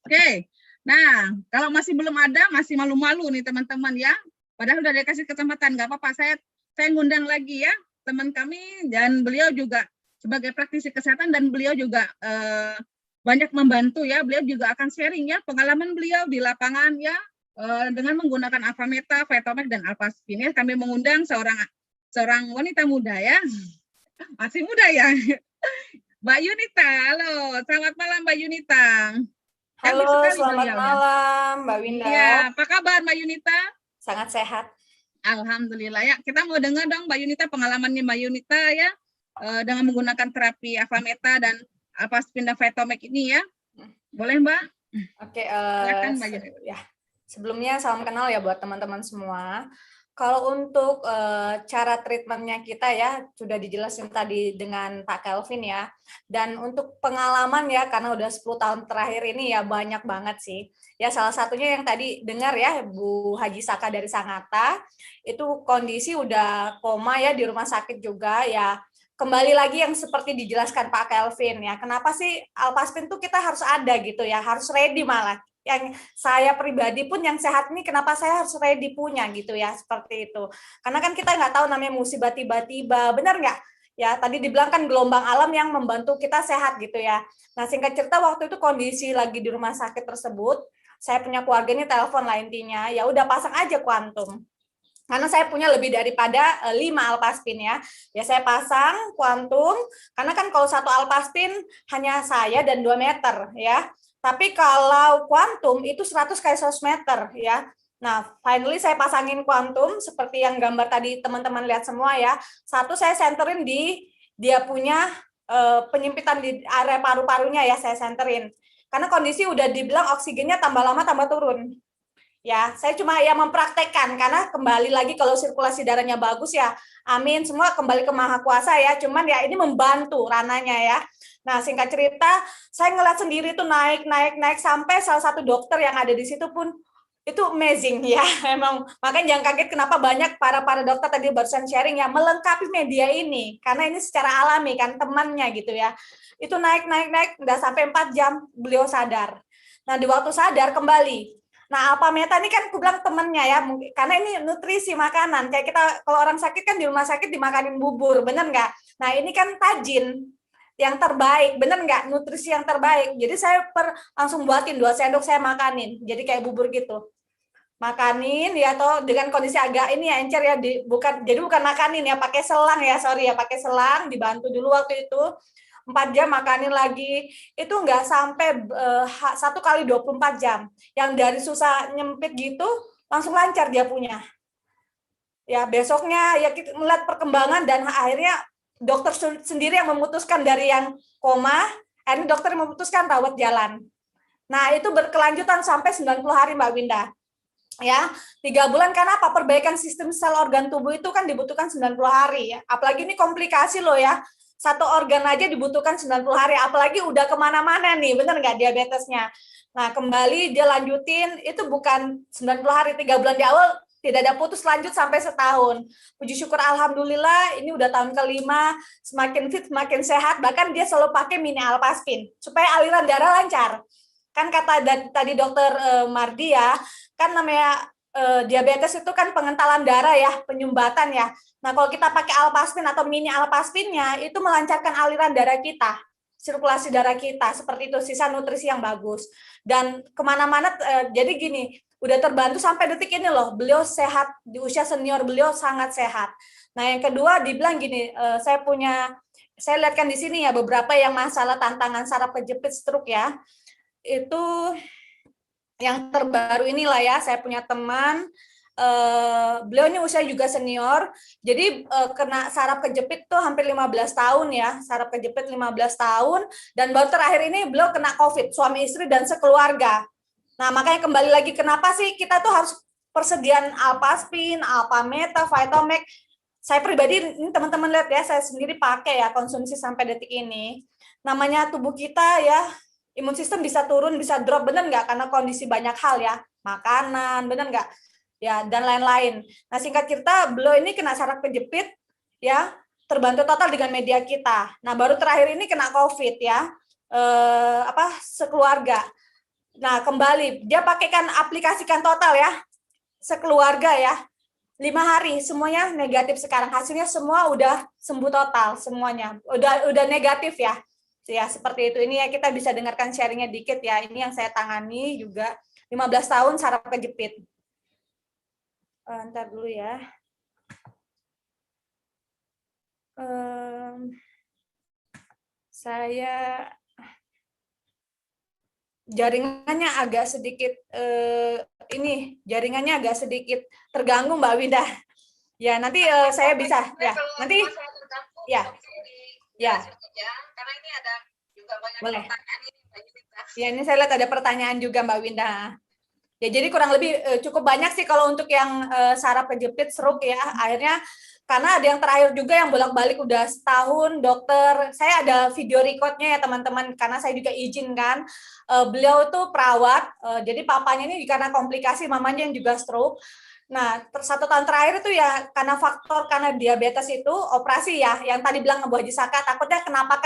Oke. Nah, kalau masih belum ada, masih malu-malu nih teman-teman ya. Padahal udah dikasih kesempatan, nggak apa-apa. Saya ngundang lagi ya teman kami, dan beliau juga sebagai praktisi kesehatan dan beliau juga banyak membantu ya. Beliau juga akan sharing ya pengalaman beliau di lapangan ya dengan menggunakan Alpha Meta, Vitomek dan Alpha Spin ya. Kami mengundang seorang wanita muda ya. Masih muda ya. Mbak Yunita, halo. Selamat malam Mbak Yunita. Halo, selamat malam Mbak Winda. Iya, apa kabar Mbak Yunita? Sangat sehat. Alhamdulillah ya. Kita mau dengar dong Mbak Yunita, pengalamannya Mbak Yunita ya dengan menggunakan terapi Alpha Meta dan Alpha Spin dan Vitomek ini ya. Boleh Mbak? Oke, silakan Mbak Yunita. Ya. Sebelumnya salam kenal ya buat teman-teman semua. Kalau untuk cara treatmentnya kita ya sudah dijelasin tadi dengan Pak Kelvin ya. Dan untuk pengalaman ya karena udah 10 tahun terakhir ini ya banyak banget sih. Ya salah satunya yang tadi dengar ya Bu Haji Saka dari Sangatta itu kondisi udah koma ya di rumah sakit juga ya. Kembali lagi yang seperti dijelaskan Pak Kelvin ya. Kenapa sih Alpha Spin tuh kita harus ada gitu ya, harus ready malah. Yang saya pribadi pun yang sehat ini kenapa saya harus ready punya gitu ya, seperti itu. Karena kan kita nggak tahu namanya musibah tiba-tiba, benar nggak? Ya tadi dibilang kan gelombang alam yang membantu kita sehat gitu ya. Nah singkat cerita waktu itu kondisi lagi di rumah sakit tersebut, saya punya keluarga ini telepon lah intinya, ya udah pasang aja Quantum. Karena saya punya lebih daripada 5 Alpha Spin ya. Ya saya pasang Quantum, karena kan kalau satu Alpha Spin hanya saya dan 2 meter ya. Tapi kalau Quantum itu 100 kali 100 meter ya. Nah, finally saya pasangin Quantum seperti yang gambar tadi teman-teman lihat semua ya. Satu saya senterin di dia punya penyempitan di area paru-parunya ya, saya senterin. Karena kondisi udah dibilang oksigennya tambah lama tambah turun. Ya, saya cuma ya mempraktekkan karena kembali lagi kalau sirkulasi darahnya bagus ya. Amin, semua kembali ke Maha Kuasa ya. Cuman ya ini membantu rananya ya. Nah, singkat cerita, saya ngeliat sendiri tuh naik sampai salah satu dokter yang ada di situ pun itu amazing ya. Emang makanya jangan kaget kenapa banyak para dokter tadi barusan sharing ya melengkapi media ini karena ini secara alami kan temannya gitu ya. Itu naik udah sampai 4 jam beliau sadar. Nah, di waktu sadar kembali. Nah, Alpha Meta ini kan aku bilang temennya ya, karena ini nutrisi makanan. Kayak kita kalau orang sakit kan di rumah sakit dimakanin bubur, bener nggak? Nah, ini kan tajin yang terbaik, bener nggak? Nutrisi yang terbaik. Jadi saya langsung buatin 2 sendok saya makanin, jadi kayak bubur gitu. makanin ya, atau dengan kondisi agak ini ya encer ya, bukan makanin ya, pakai selang ya, sorry ya, pakai selang, dibantu dulu waktu itu 4 jam, makanin lagi, itu nggak sampai 1 kali 24 jam, yang dari susah nyempit gitu langsung lancar dia punya. Ya besoknya ya kita melihat perkembangan, dan akhirnya dokter sendiri yang memutuskan dari yang koma, akhirnya dokter memutuskan rawat jalan. Nah itu berkelanjutan sampai 90 hari Mbak Winda. Ya, 3 bulan. Karena apa? Perbaikan sistem sel organ tubuh itu kan dibutuhkan 90 hari ya. Apalagi ini komplikasi loh ya. Satu organ aja dibutuhkan 90 hari, apalagi udah kemana-mana nih, bener nggak diabetesnya. Nah, kembali dia lanjutin, itu bukan 90 hari, 3 bulan di awal, tidak ada putus, lanjut sampai setahun. Puji syukur Alhamdulillah, ini udah tahun kelima, semakin fit, semakin sehat, bahkan dia selalu pakai mini alpaspin, supaya aliran darah lancar. Kan kata tadi dokter Mardi ya, kan namanya diabetes itu kan pengentalan darah ya, penyumbatan ya. Nah kalau kita pakai alpaspin atau mini alpaspinnya, itu melancarkan aliran darah kita, sirkulasi darah kita, seperti itu, sisa nutrisi yang bagus. Dan kemana-mana, jadi gini, udah terbantu sampai detik ini loh, beliau sehat, di usia senior beliau sangat sehat. Nah yang kedua dibilang gini, saya lihatkan di sini ya, beberapa yang masalah tantangan saraf kejepit stroke ya, itu yang terbaru inilah ya, saya punya teman, beliau ini usia juga senior, jadi kena saraf kejepit tuh hampir 15 tahun ya, saraf kejepit 15 tahun, dan baru terakhir ini beliau kena COVID, suami istri dan sekeluarga. Nah makanya kembali lagi, kenapa sih kita tuh harus persediaan alpaspin, alpameta, vitamek. Saya pribadi, ini teman-teman lihat ya, saya sendiri pakai ya, konsumsi sampai detik ini. Namanya tubuh kita ya, imun sistem bisa turun, bisa drop, bener nggak? Karena kondisi banyak hal ya, makanan, bener nggak? Ya, dan lain-lain. Nah, singkat cerita, beliau ini kena saraf kejepit, ya, terbantu total dengan media kita. Nah, baru terakhir ini kena COVID ya, sekeluarga. Nah, kembali, dia pakaikan, aplikasikan total ya, sekeluarga ya, 5 hari, semuanya negatif sekarang. Hasilnya semua udah sembuh total, semuanya. Udah negatif ya. Ya seperti itu. Ini ya kita bisa dengarkan sharingnya dikit ya. Ini yang saya tangani juga 15 tahun saraf kejepit. Ntar dulu ya. Saya jaringannya agak sedikit jaringannya agak sedikit terganggu Mbak Winda. Ya nanti saya bisa ya. Nanti ya. Ya. Karena ini ada juga banyak pertanyaan ini Mbak Yunita. Ya, ini saya lihat ada pertanyaan juga Mbak Winda. Ya, jadi kurang lebih cukup banyak sih kalau untuk yang saraf kejepit stroke ya. Akhirnya karena ada yang terakhir juga yang bolak-balik udah setahun, dokter. Saya ada video recordnya ya teman-teman, karena saya juga izin kan. Beliau itu perawat, jadi papanya ini karena komplikasi, mamanya yang juga stroke. Nah, 1 tahun terakhir itu ya karena diabetes itu operasi ya, yang tadi bilang Bu Haji Saka takutnya kenapa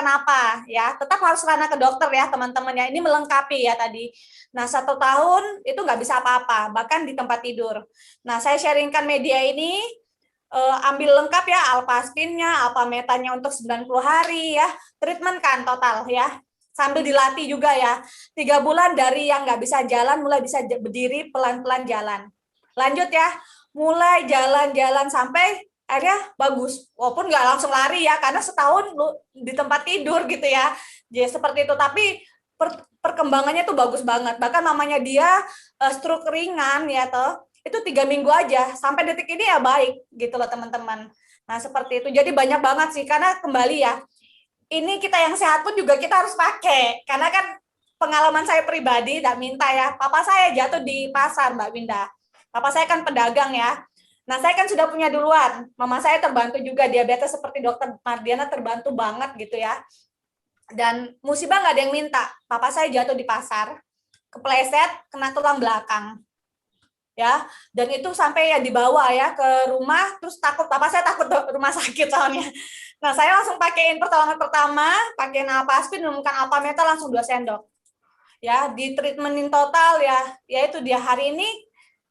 ya, tetap harus rana ke dokter ya teman-teman ya, ini melengkapi ya tadi. Nah 1 tahun itu nggak bisa apa-apa, bahkan di tempat tidur. Nah saya sharingkan media ini, ambil lengkap ya, alpaspinnya, alpametanya untuk 90 hari ya, treatment kan total ya, sambil dilatih juga ya, 3 bulan dari yang nggak bisa jalan mulai bisa berdiri, pelan-pelan jalan. Lanjut ya, mulai jalan-jalan sampai akhirnya bagus. Walaupun nggak langsung lari ya, karena setahun di tempat tidur gitu ya. Jadi seperti itu, tapi perkembangannya tuh bagus banget. Bahkan namanya dia stroke ringan ya toh, itu 3 minggu aja, sampai detik ini ya baik gitu loh teman-teman. Nah seperti itu, jadi banyak banget sih, karena kembali ya, ini kita yang sehat pun juga kita harus pakai. Karena kan pengalaman saya pribadi, tidak minta ya, papa saya jatuh di pasar Mbak Winda. Papa saya kan pedagang ya. Nah, saya kan sudah punya duluan. Mama saya terbantu juga diabetes seperti dokter Mardiana, terbantu banget gitu ya. Dan musibah nggak ada yang minta. Papa saya jatuh di pasar, kepleset, kena tulang belakang. Ya, dan itu sampai ya dibawa ya ke rumah, terus papa saya takut rumah sakit soalnya. Nah, saya langsung pakein pertolongan pertama, pakein alpaspin, bukan alpameta, langsung 2 sendok. Ya, di treatmentin total ya, yaitu dia hari ini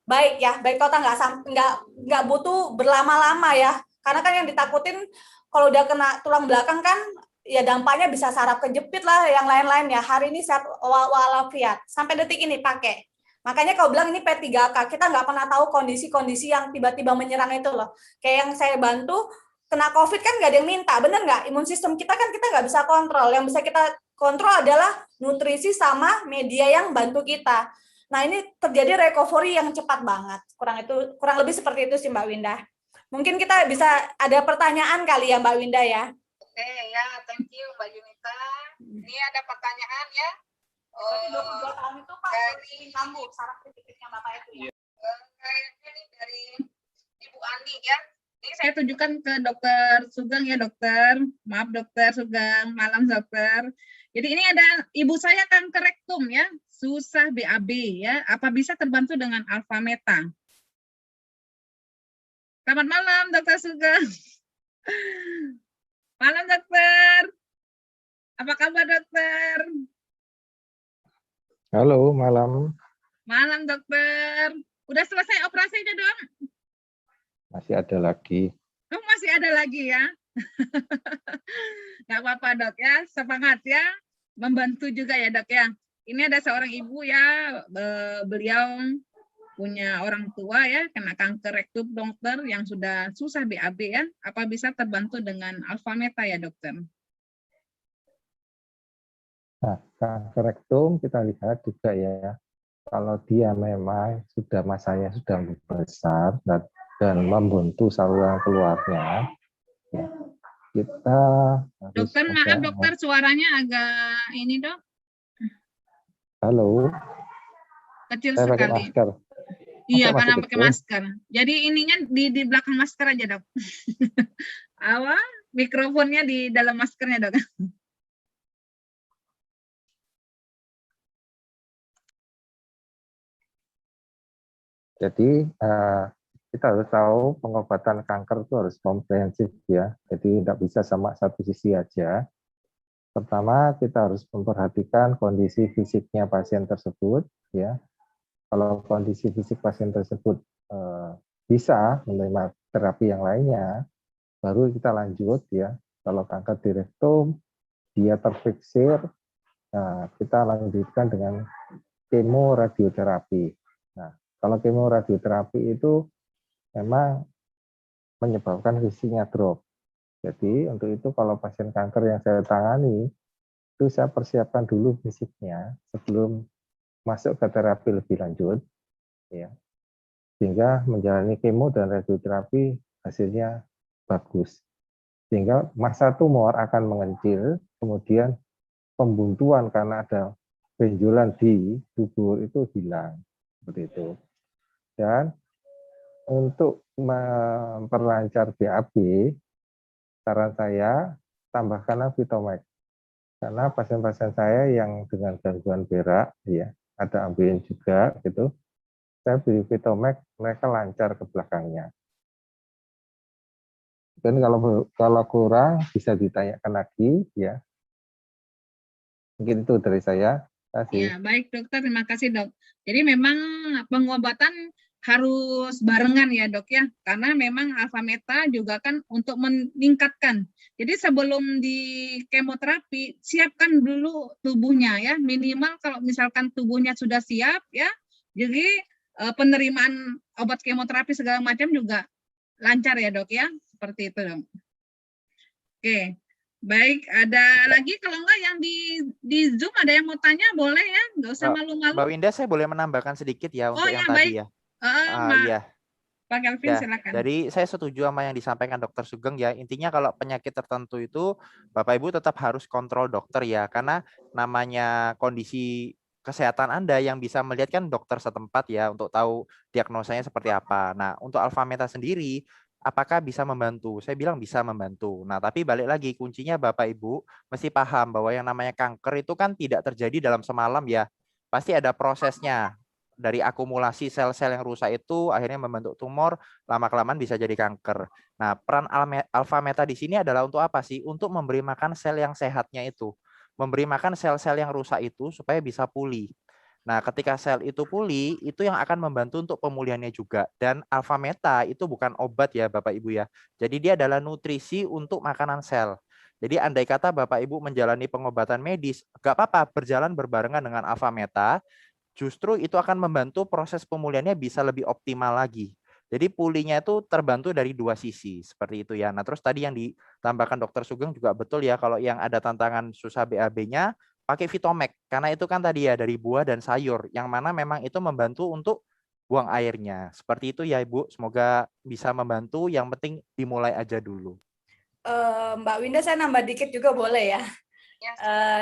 baik ya, baik total, nggak butuh berlama-lama ya, karena kan yang ditakutin kalau udah kena tulang belakang kan ya dampaknya bisa saraf kejepit lah, yang lain-lain ya. Hari ini sehat walafiat sampai detik ini pakai, Makanya kau bilang ini P3K, kita nggak pernah tahu kondisi-kondisi yang tiba-tiba menyerang itu loh. Kayak yang saya bantu, kena COVID kan nggak ada yang minta, bener nggak? Imun sistem kita kan kita nggak bisa kontrol. Yang bisa kita kontrol adalah nutrisi sama media yang bantu kita. Nah ini terjadi recovery yang cepat banget. Kurang lebih seperti itu sih Mbak Winda. Mungkin kita bisa ada pertanyaan kali ya Mbak Winda ya. Oke ya, thank you Mbak Yunita. Ini ada pertanyaan ya. 22 tahun itu Pak dari kamu saraf titiknya Bapak itu ya. Kayaknya ini dari Ibu Andi ya. Ini Saya tunjukkan ke Dokter Sugeng ya dokter. Maaf Dokter Sugeng, malam dokter. Jadi ini ada ibu saya kanker rektum ya, susah BAB ya. Apa bisa terbantu dengan Alpha Meta? Selamat malam Dokter Sugeng. Malam dokter. Apa kabar dokter? Halo, malam. Malam dokter. Udah selesai operasinya dong? Masih ada lagi. Oh, masih ada lagi ya? Nggak apa-apa dok ya, semangat ya. Membantu juga ya dok ya. Ini ada seorang ibu ya, beliau punya orang tua ya, kena kanker rektum dokter yang sudah susah BAB ya. Apa bisa terbantu dengan Alpha Meta ya dokter? Nah, kanker rektum kita lihat juga ya, kalau dia memang sudah masanya sudah besar dan membuntu saluran keluarnya, ya, kita harus dokter maaf dokter suaranya agak ini dok. Halo. Kecil Saya sekali. pakai masker. Iya, Masih karena pakai kecil? masker. Jadi ininya di belakang masker aja dok. Apa? Mikrofonnya di dalam maskernya dok. Jadi kita harus tahu pengobatan kanker itu harus komprehensif ya. Jadi tidak bisa sama satu sisi aja. Pertama kita harus memperhatikan kondisi fisiknya pasien tersebut ya. Kalau kondisi fisik pasien tersebut bisa menerima terapi yang lainnya, baru kita lanjut ya. Kalau kanker di rektum dia terfiksir, kita lanjutkan dengan kemoradioterapi. Nah, kalau kemoradioterapi itu memang menyebabkan visinya drop. Jadi untuk itu kalau pasien kanker yang saya tangani, itu saya persiapkan dulu fisiknya sebelum masuk ke terapi lebih lanjut, ya, sehingga menjalani kemo dan radioterapi hasilnya bagus. Sehingga massa tumor akan mengecil, kemudian pembuntuan karena ada benjolan di tubuh itu hilang. Seperti itu. Dan untuk memperlancar BAB, saran saya tambahkanlah Vitomax. Karena pasien-pasien saya yang dengan gangguan berak, ya, ada ambien juga, gitu. Saya beri Vitomax, mereka lancar ke belakangnya. Dan kalau kurang bisa ditanyakan lagi, ya. Mungkin itu dari saya. Terima kasih. Ya, baik dokter, terima kasih dok. Jadi memang pengobatan harus barengan ya dok ya, karena memang Alpha Meta juga kan untuk meningkatkan. Jadi sebelum di kemoterapi, siapkan dulu tubuhnya ya, minimal kalau misalkan tubuhnya sudah siap ya, jadi penerimaan obat kemoterapi segala macam juga lancar ya dok ya, seperti itu dok. Oke. Baik, ada lagi kalau enggak yang di Zoom ada yang mau tanya boleh ya, nggak usah malu-malu. Mbak Winda, saya boleh menambahkan sedikit ya untuk yang baik. tadi ya. Iya. Pak Kelvin Ya, silakan. jadi saya setuju sama yang disampaikan Dokter Sugeng ya. Intinya kalau penyakit tertentu itu Bapak Ibu tetap harus kontrol dokter ya, karena namanya kondisi kesehatan Anda yang bisa melihat kan dokter setempat ya untuk tahu diagnosanya seperti apa. Nah, untuk Alpha Meta sendiri apakah bisa membantu? Saya bilang bisa membantu. Nah, tapi balik lagi kuncinya Bapak Ibu mesti paham bahwa yang namanya kanker itu kan tidak terjadi dalam semalam ya. Pasti ada prosesnya. Dari akumulasi sel-sel yang rusak itu akhirnya membentuk tumor, lama-kelamaan bisa jadi kanker. Nah, peran Alpha Meta di sini adalah untuk apa sih? Untuk memberi makan sel yang sehatnya itu. Memberi makan sel-sel yang rusak itu supaya bisa pulih. Nah, ketika sel itu pulih, itu yang akan membantu untuk pemulihannya juga. Dan Alpha Meta itu bukan obat ya Bapak Ibu ya. Jadi dia adalah nutrisi untuk makanan sel. Jadi andai kata Bapak Ibu menjalani pengobatan medis, nggak apa-apa berjalan berbarengan dengan Alpha Meta. justru itu akan membantu proses pemulihannya bisa lebih optimal lagi. Jadi pulihnya itu terbantu dari dua sisi, seperti itu ya. Nah, terus tadi yang ditambahkan Dokter Sugeng juga betul ya, kalau yang ada tantangan susah BAB-nya, pakai Vitomek. Karena itu kan tadi ya dari buah dan sayur, yang mana memang itu membantu untuk buang airnya. Seperti itu ya Ibu, semoga bisa membantu, yang penting dimulai aja dulu. Mbak Winda, saya nambah dikit juga boleh ya?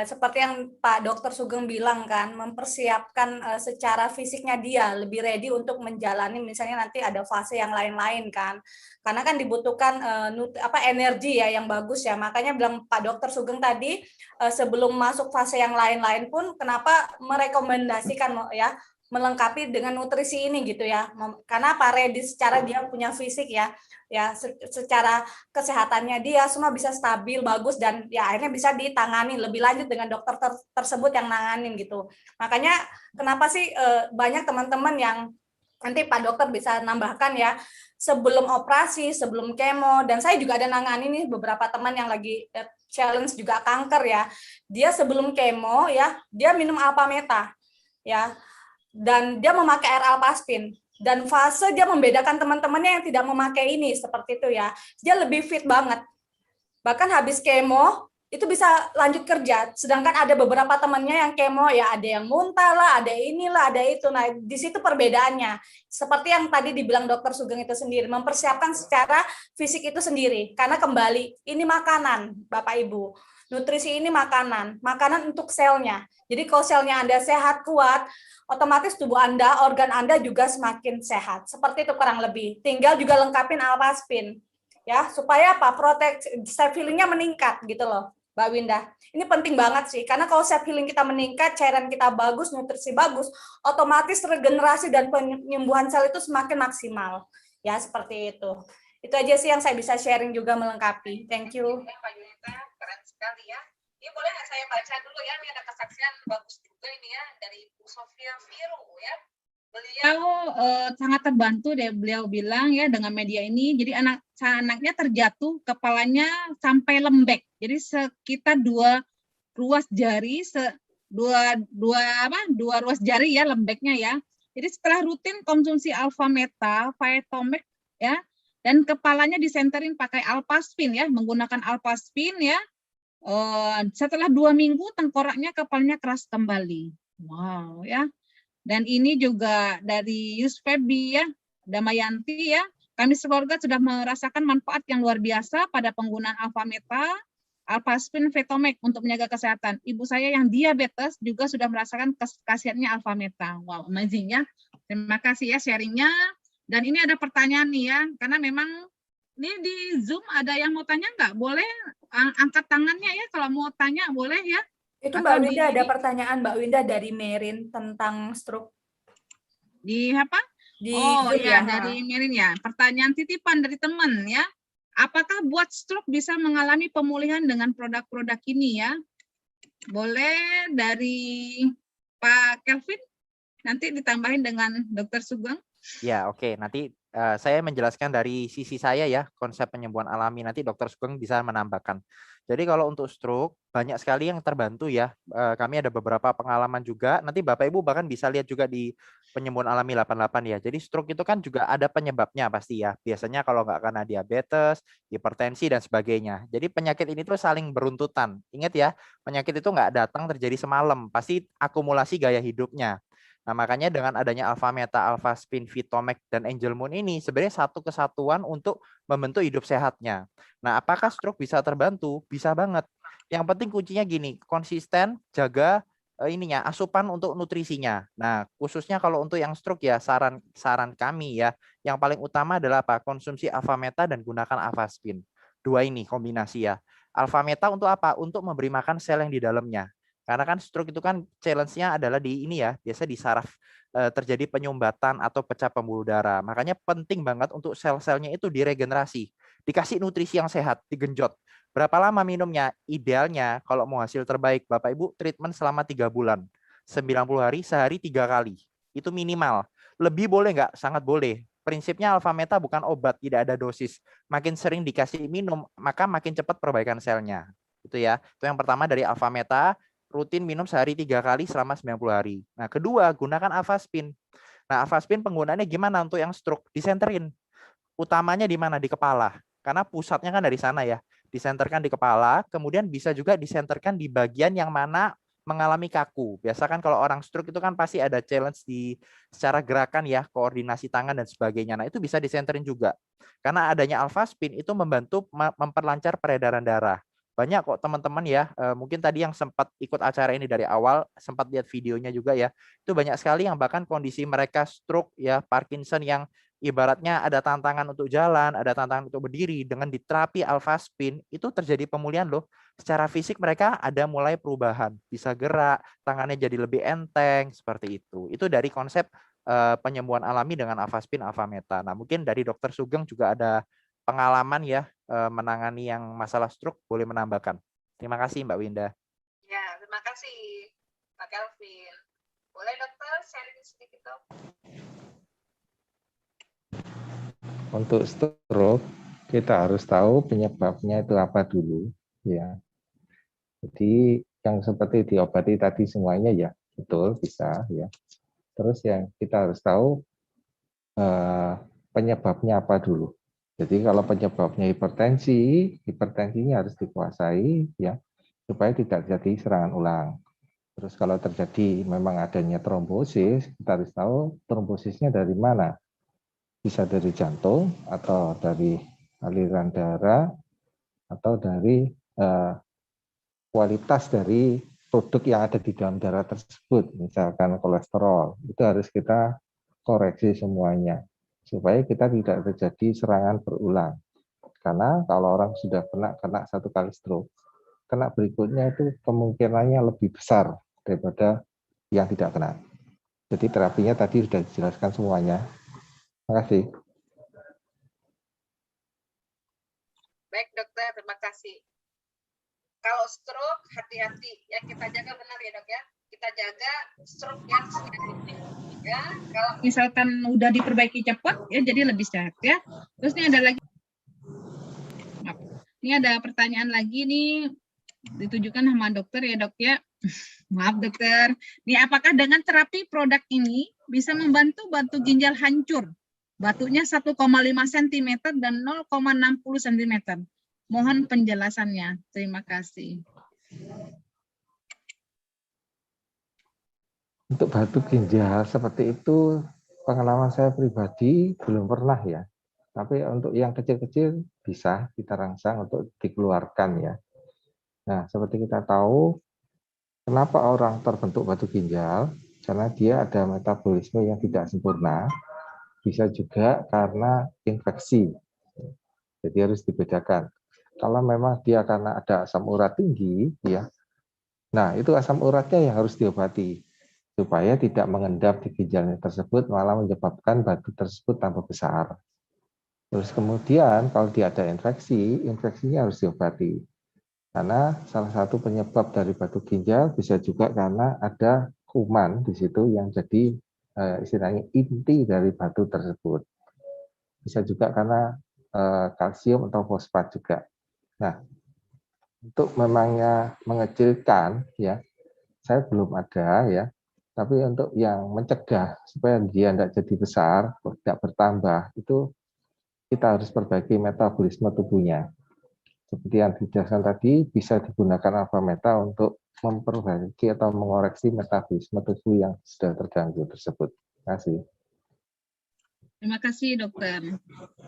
Seperti yang Pak Dokter Sugeng bilang kan, mempersiapkan secara fisiknya dia lebih ready untuk menjalani misalnya nanti ada fase yang lain-lain kan, karena kan dibutuhkan energi ya yang bagus ya. Makanya bilang Pak Dokter Sugeng tadi, sebelum masuk fase yang lain-lain pun kenapa merekomendasikan ya melengkapi dengan nutrisi ini gitu ya, karena apa, ready secara dia punya fisik ya secara kesehatannya dia semua bisa stabil, bagus, dan ya akhirnya bisa ditangani lebih lanjut dengan dokter tersebut yang nanganin gitu. Makanya kenapa sih banyak teman-teman yang nanti Pak Dokter bisa nambahkan ya, sebelum operasi, sebelum kemo, dan saya juga ada nangani nih beberapa teman yang lagi challenge juga kanker ya, dia sebelum kemo ya, dia minum Alpameta ya, dan dia memakai air Alpaspin. Dan fase dia membedakan teman-temannya yang tidak memakai ini, seperti itu ya. Dia lebih fit banget. Bahkan habis kemo, itu bisa lanjut kerja. Sedangkan ada beberapa temannya yang kemo, ya ada yang muntah lah, ada inilah, ada itu. Nah, di situ perbedaannya. Seperti yang tadi dibilang Dokter Sugeng itu sendiri, mempersiapkan secara fisik itu sendiri. Karena kembali, ini makanan, Bapak Ibu. Nutrisi ini makanan untuk selnya. Jadi kalau selnya Anda sehat, kuat, otomatis tubuh Anda, organ Anda juga semakin sehat. Seperti itu kurang lebih. Tinggal juga lengkapin Alpaspin. Ya, supaya apa? Self healing-nya meningkat gitu loh, Mbak Winda. Ini penting banget sih, karena kalau self healing kita meningkat, cairan kita bagus, nutrisi bagus, otomatis regenerasi dan penyembuhan sel itu semakin maksimal. Ya, seperti itu. Itu aja sih yang saya bisa sharing juga melengkapi. Thank you. Keren sekali ya. Ini boleh nggak saya baca dulu ya? Ini ada kesaksian bagus juga ini ya dari Ibu Sofia Viru ya. Beliau sangat terbantu deh, beliau bilang ya dengan media ini. Jadi anaknya terjatuh, kepalanya sampai lembek. Jadi sekitar dua ruas jari, dua ruas jari ya lembeknya ya. Jadi setelah rutin konsumsi Alpameta, Vitomek ya, dan kepalanya disenterin pakai Alpaspin ya, menggunakan Alpaspin ya. Setelah 2 minggu tengkoraknya, kepalanya keras kembali. Wow ya. Dan ini juga dari Yusfebi ya, Damayanti ya. Kami sekeluarga sudah merasakan manfaat yang luar biasa pada penggunaan Alpameta, Alpaspin, Vitomek untuk menjaga kesehatan. Ibu saya yang diabetes juga sudah merasakan khasiatnya Alpameta. Wow, amazing ya. Terima kasih ya sharingnya. Dan ini ada pertanyaan nih ya, karena memang ini di Zoom ada yang mau tanya nggak? Boleh angkat tangannya ya, kalau mau tanya boleh ya. Itu Mbak Winda ada pertanyaan Mbak Winda dari Merin tentang stroke. Di apa? Zoom ya, dari Merin ya. Pertanyaan titipan dari teman ya. Apakah buat stroke bisa mengalami pemulihan dengan produk-produk ini ya? Boleh dari Pak Kelvin, nanti ditambahin dengan Dokter Sugeng. Ya, oke. Nanti saya menjelaskan dari sisi saya ya, konsep penyembuhan alami. Nanti Dokter Sugeng bisa menambahkan. Jadi kalau untuk stroke, banyak sekali yang terbantu ya. Kami ada beberapa pengalaman juga. Nanti Bapak Ibu bahkan bisa lihat juga di penyembuhan alami 88 ya. Jadi stroke itu kan juga ada penyebabnya pasti ya. Biasanya kalau nggak karena diabetes, hipertensi, dan sebagainya. Jadi penyakit ini tuh saling beruntutan. Ingat ya, penyakit itu nggak datang terjadi semalam. Pasti akumulasi gaya hidupnya. Nah, makanya dengan adanya Alpameta, Alpaspin, Vitomek, dan Angel Moon ini sebenarnya satu kesatuan untuk membentuk hidup sehatnya. Nah, apakah stroke bisa terbantu? Bisa banget. Yang penting kuncinya gini, konsisten jaga asupan untuk nutrisinya. Nah, khususnya kalau untuk yang stroke ya, saran kami ya, yang paling utama adalah apa? Konsumsi Alpameta dan gunakan Alpaspin. Dua ini kombinasi ya. Alpameta untuk apa? Untuk memberi makan sel yang di dalamnya. Karena kan stroke itu kan challenge-nya adalah di ini ya, biasa di saraf terjadi penyumbatan atau pecah pembuluh darah. Makanya penting banget untuk sel-selnya itu diregenerasi. Dikasih nutrisi yang sehat, digenjot. Berapa lama minumnya? Idealnya kalau mau hasil terbaik, Bapak Ibu treatment selama 3 bulan. 90 hari, sehari 3 kali. Itu minimal. Lebih boleh nggak? Sangat boleh. Prinsipnya Alpameta bukan obat, tidak ada dosis. Makin sering dikasih minum, maka makin cepat perbaikan selnya. Itu ya. Itu yang pertama dari Alpameta. rutin minum sehari 3 kali selama 90 hari. Nah, kedua, gunakan Avastin. Nah, Avastin penggunaannya gimana untuk yang stroke? Disenterin. Utamanya di mana? Di kepala. Karena pusatnya kan dari sana ya. Disenterkan di kepala, kemudian bisa juga disenterkan di bagian yang mana mengalami kaku. Biasa kan kalau orang stroke itu kan pasti ada challenge di secara gerakan ya, koordinasi tangan dan sebagainya. Nah, itu bisa disenterin juga. Karena adanya Avastin itu membantu memperlancar peredaran darah. Banyak kok teman-teman ya, mungkin tadi yang sempat ikut acara ini dari awal, sempat lihat videonya juga ya, itu banyak sekali yang bahkan kondisi mereka stroke ya, Parkinson yang ibaratnya ada tantangan untuk jalan, ada tantangan untuk berdiri, dengan diterapi Avastin itu terjadi pemulihan loh. Secara fisik mereka ada mulai perubahan, bisa gerak, tangannya jadi lebih enteng, seperti itu. Itu dari konsep penyembuhan alami dengan Avastin, Avameta. Nah, mungkin dari Dokter Sugeng juga ada pengalaman ya menangani yang masalah stroke, boleh menambahkan. Terima kasih Mbak Winda. Ya, terima kasih Pak Kelvin. Boleh dokter sharing sedikit dok? Untuk stroke, kita harus tahu penyebabnya itu apa dulu, ya. Jadi yang seperti diobati tadi semuanya ya betul bisa ya. Terus yang kita harus tahu penyebabnya apa dulu. Jadi kalau penyebabnya hipertensi, hipertensinya harus dikuasai ya supaya tidak terjadi serangan ulang. Terus kalau terjadi memang adanya trombosis, kita harus tahu trombosisnya dari mana. Bisa dari jantung atau dari aliran darah atau dari kualitas dari produk yang ada di dalam darah tersebut, misalkan kolesterol, itu harus kita koreksi semuanya supaya kita tidak terjadi serangan berulang. Karena kalau orang sudah kena satu kali stroke, kena berikutnya itu kemungkinannya lebih besar daripada yang tidak kena. Jadi terapinya tadi sudah dijelaskan semuanya. Terima kasih. Baik dokter, terima kasih. Kalau stroke, hati-hati ya, kita jaga benar ya dok ya. Kita jaga stroke yang spesifik ya. Kalau Misalkan udah diperbaiki cepat ya jadi lebih sehat ya. Terus ini ada lagi. Ini ada pertanyaan lagi nih ditujukan sama dokter ya dok ya. Maaf dokter. Ini apakah dengan terapi produk ini bisa membantu batu ginjal hancur? Batunya 1,5 cm dan 0,60 cm. Mohon penjelasannya. Terima kasih. Untuk batu ginjal seperti itu, pengalaman saya pribadi belum pernah ya. Tapi untuk yang kecil-kecil bisa kita rangsang untuk dikeluarkan ya. Nah, seperti kita tahu, kenapa orang terbentuk batu ginjal? Karena dia ada metabolisme yang tidak sempurna. Bisa juga karena infeksi. Jadi harus dibedakan. Kalau memang dia karena ada asam urat tinggi, ya, nah itu asam uratnya yang harus diobati supaya tidak mengendap di ginjalnya tersebut, malah menyebabkan batu tersebut tambah besar. Terus kemudian kalau dia ada infeksi, infeksinya harus diobati. Karena salah satu penyebab dari batu ginjal bisa juga karena ada kuman di situ yang jadi istilahnya inti dari batu tersebut. Bisa juga karena kalsium atau fosfat juga. Nah, untuk memangnya mengecilkan ya, saya belum ada ya. Tapi untuk yang mencegah supaya dia tidak jadi besar, tidak bertambah, itu kita harus perbaiki metabolisme tubuhnya. Seperti yang dijelaskan tadi, bisa digunakan Avameta untuk memperbaiki atau mengoreksi metabolisme tubuh yang sudah terganggu tersebut. Terima kasih. Terima kasih dokter.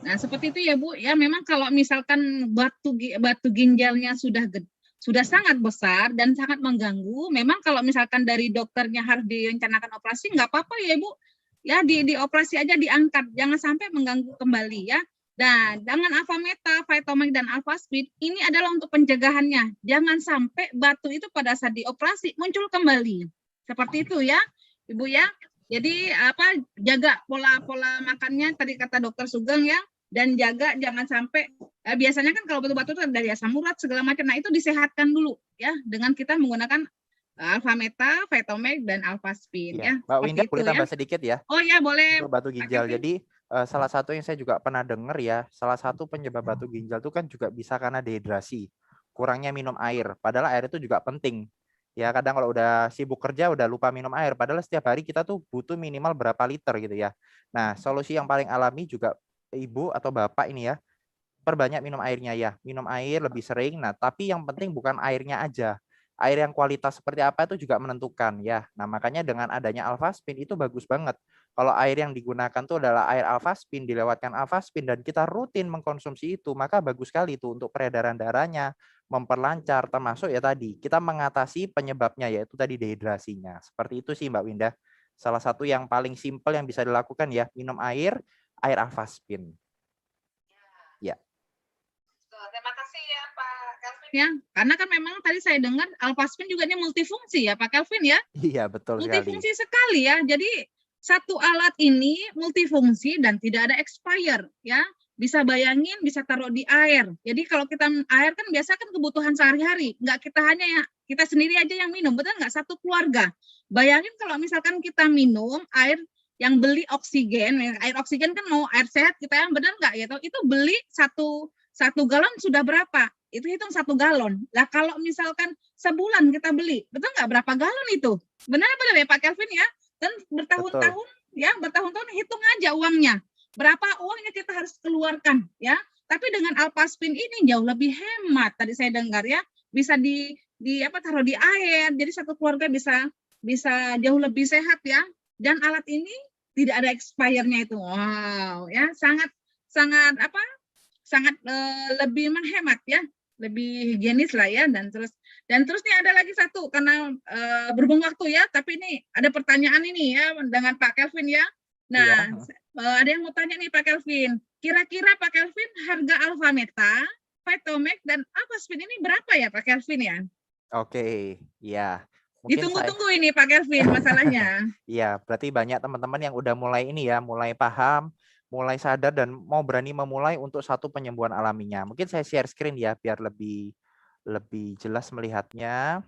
Nah seperti itu ya Bu. Ya memang kalau misalkan batu ginjalnya sudah sangat besar dan sangat mengganggu, memang kalau misalkan dari dokternya harus direncanakan operasi nggak apa-apa ya Bu. Ya dioperasi aja, diangkat, jangan sampai mengganggu kembali ya. Dan dengan Avameta, Vitamin dan Avastin ini adalah untuk pencegahannya. Jangan sampai batu itu pada saat dioperasi muncul kembali. Seperti itu ya Ibu ya. Jadi jaga pola makannya tadi kata dokter Sugeng ya, dan jaga jangan sampai biasanya kan kalau batu-batu itu dari asam urat segala macam. Nah itu disehatkan dulu ya dengan kita menggunakan Avameta, Vitamin dan Avastin ya. Mbak Winda boleh tambah sedikit ya? Oh ya boleh. Untuk batu ginjal. Jadi salah satu yang saya juga pernah dengar ya, salah satu penyebab batu ginjal itu kan juga bisa karena dehidrasi, kurangnya minum air. Padahal air itu juga penting. Ya kadang kalau udah sibuk kerja udah lupa minum air, padahal setiap hari kita tuh butuh minimal berapa liter gitu ya. Nah, solusi yang paling alami juga ibu atau bapak ini ya, perbanyak minum airnya ya. Minum air lebih sering. Nah, tapi yang penting bukan airnya aja. Air yang kualitas seperti apa itu juga menentukan ya. Nah, makanya dengan adanya Alphaspin itu bagus banget. Kalau air yang digunakan itu adalah air Alphaspin, dilewatkan Alphaspin dan kita rutin mengkonsumsi itu, maka bagus sekali itu untuk peredaran darahnya, memperlancar, termasuk ya tadi kita mengatasi penyebabnya yaitu tadi dehidrasinya. Seperti itu sih Mbak Winda. Salah satu yang paling simpel yang bisa dilakukan ya, minum air Alphaspin. Ya. Terima kasih ya Pak Kelvin. Ya, karena kan memang tadi saya dengar Alphaspin juga ini multifungsi ya Pak Kelvin ya. Iya, betul sekali. Multifungsi sekali ya. Jadi satu alat ini multifungsi dan tidak ada expire ya. Bisa bayangin, bisa taruh di air. Jadi kalau kita air kan biasa kan kebutuhan sehari-hari. Nggak kita hanya ya, kita sendiri aja yang minum, betul nggak? Satu keluarga. Bayangin kalau misalkan kita minum air yang beli oksigen, air oksigen kan mau air sehat kita yang benar nggak gitu? Itu beli satu galon sudah berapa? Itu hitung 1 galon. Lah kalau misalkan sebulan kita beli, betul nggak berapa galon itu? Benar-benar ya Pak Kelvin ya? Dan bertahun-tahun ya, bertahun-tahun hitung aja uangnya. Berapa uangnya kita harus keluarkan ya. Tapi dengan Alphaspin ini jauh lebih hemat. Tadi saya dengar ya, bisa di taruh di air. Jadi satu keluarga bisa jauh lebih sehat ya. Dan alat ini tidak ada expirednya itu. Wow, ya sangat lebih menghemat ya, lebih higienis lah ya. Dan terus nih ada lagi satu karena berhubung waktu ya, tapi ini ada pertanyaan ini ya dengan Pak Kelvin ya. Nah, ada yang mau tanya nih Pak Kelvin. Kira-kira Pak Kelvin harga Alphameta, Vitomax dan Alphaspin ini berapa ya Pak Kelvin ya? Oke, ya. Ditunggu-tunggu ini Pak Kelvin masalahnya. Iya, berarti banyak teman-teman yang udah mulai ini ya, mulai paham, mulai sadar dan mau berani memulai untuk satu penyembuhan alaminya. Mungkin saya share screen ya biar lebih jelas melihatnya.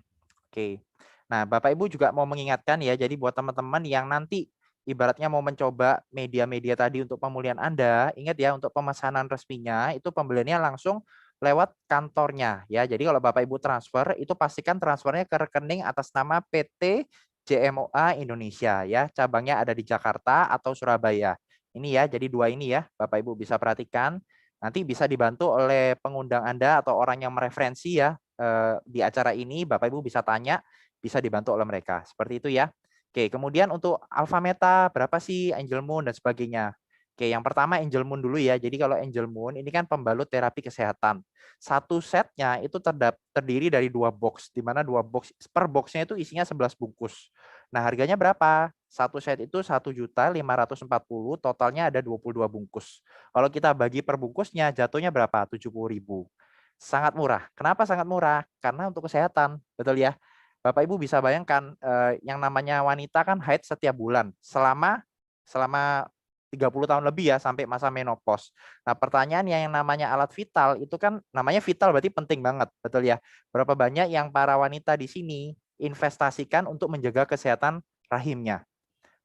Oke. Nah, Bapak Ibu juga mau mengingatkan ya, jadi buat teman-teman yang nanti ibaratnya mau mencoba media-media tadi untuk pemulihan Anda, ingat ya untuk pemesanan resminya itu pembeliannya langsung lewat kantornya ya. Jadi kalau Bapak Ibu transfer itu pastikan transfernya ke rekening atas nama PT JMOA Indonesia ya. Cabangnya ada di Jakarta atau Surabaya. Ini ya, jadi dua ini ya Bapak Ibu bisa perhatikan. Nanti bisa dibantu oleh pengundang Anda atau orang yang mereferensi ya di acara ini. Bapak Ibu bisa tanya, bisa dibantu oleh mereka. Seperti itu ya. Oke, kemudian untuk Alphameta berapa sih, Angel Moon dan sebagainya. Oke, yang pertama Angel Moon dulu ya. Jadi kalau Angel Moon ini kan pembalut terapi kesehatan. Satu setnya itu terdiri dari 2 box, di mana 2 box per boxnya itu isinya 11 bungkus. Nah, harganya berapa? Satu set itu 1.540.000, totalnya ada 22 bungkus. Kalau kita bagi per bungkusnya jatuhnya berapa? 70.000. Sangat murah. Kenapa sangat murah? Karena untuk kesehatan, betul ya. Bapak Ibu bisa bayangkan yang namanya wanita kan haid setiap bulan selama 30 tahun lebih ya sampai masa menopause. Nah, pertanyaannya yang namanya alat vital itu kan namanya vital berarti penting banget, betul ya. Berapa banyak yang para wanita di sini investasikan untuk menjaga kesehatan rahimnya?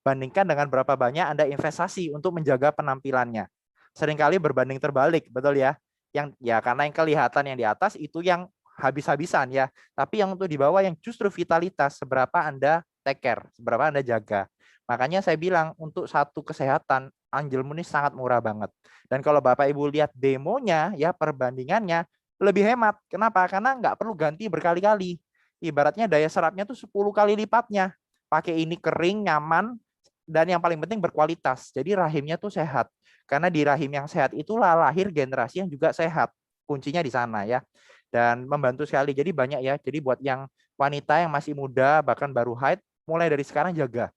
Bandingkan dengan berapa banyak Anda investasi untuk menjaga penampilannya. Seringkali berbanding terbalik, betul ya. Yang ya karena yang kelihatan yang di atas itu yang habis-habisan ya. Tapi yang untuk di bawah yang justru vitalitas, seberapa Anda take care, seberapa Anda jaga. Makanya saya bilang untuk satu kesehatan, Angel Moon ini sangat murah banget. Dan kalau Bapak Ibu lihat demonya ya, perbandingannya lebih hemat. Kenapa? Karena nggak perlu ganti berkali-kali. Ibaratnya daya serapnya tuh 10 kali lipatnya. Pakai ini kering, nyaman, dan yang paling penting berkualitas. Jadi rahimnya tuh sehat. Karena di rahim yang sehat itulah lahir generasi yang juga sehat. Kuncinya di sana ya. Dan membantu sekali. Jadi banyak ya. Jadi buat yang wanita yang masih muda bahkan baru haid, mulai dari sekarang jaga.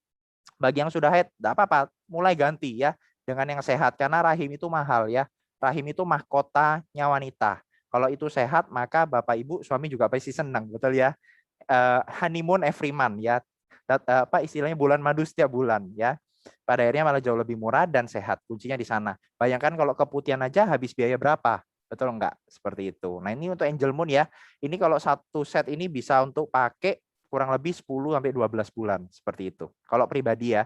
Bagi yang sudah haid, tidak apa-apa, mulai ganti ya dengan yang sehat karena rahim itu mahal ya. Rahim itu mahkotanya wanita. Kalau itu sehat, maka Bapak Ibu suami juga pasti senang, betul ya. Honeymoon every month ya. Apa istilahnya bulan madu setiap bulan ya. Pada akhirnya malah jauh lebih murah dan sehat. Kuncinya di sana. Bayangkan kalau keputihan aja habis biaya berapa? Betul enggak? Seperti itu. Nah, ini untuk Angel Moon ya. Ini kalau satu set ini bisa untuk pakai kurang lebih 10 sampai 12 bulan seperti itu. Kalau pribadi ya.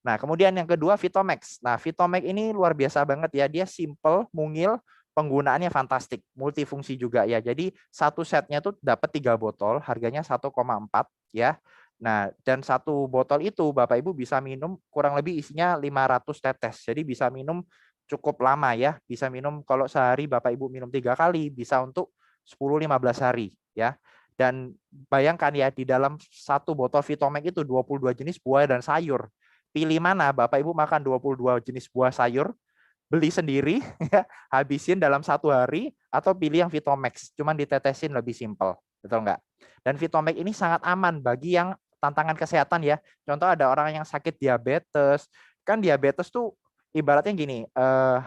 Nah, kemudian yang kedua Vitomax. Nah, Vitomax ini luar biasa banget ya. Dia simple, mungil, penggunaannya fantastik, multifungsi juga ya. Jadi satu setnya tuh dapat 3 botol, harganya 1,4 ya. Nah, dan satu botol itu Bapak Ibu bisa minum kurang lebih isinya 500 tetes. Jadi bisa minum cukup lama ya. Bisa minum kalau sehari Bapak Ibu minum 3 kali, bisa untuk 10-15 hari ya. Dan bayangkan ya, di dalam satu botol Vitomek itu 22 jenis buah dan sayur. Pilih mana Bapak Ibu makan 22 jenis buah sayur, beli sendiri, ya, habisin dalam 1 hari, atau pilih yang Vitomex, cuman ditetesin, lebih simpel, betul nggak? Dan Vitomex ini sangat aman bagi yang tantangan kesehatan ya. Contoh ada orang yang sakit diabetes, kan diabetes tuh ibaratnya gini,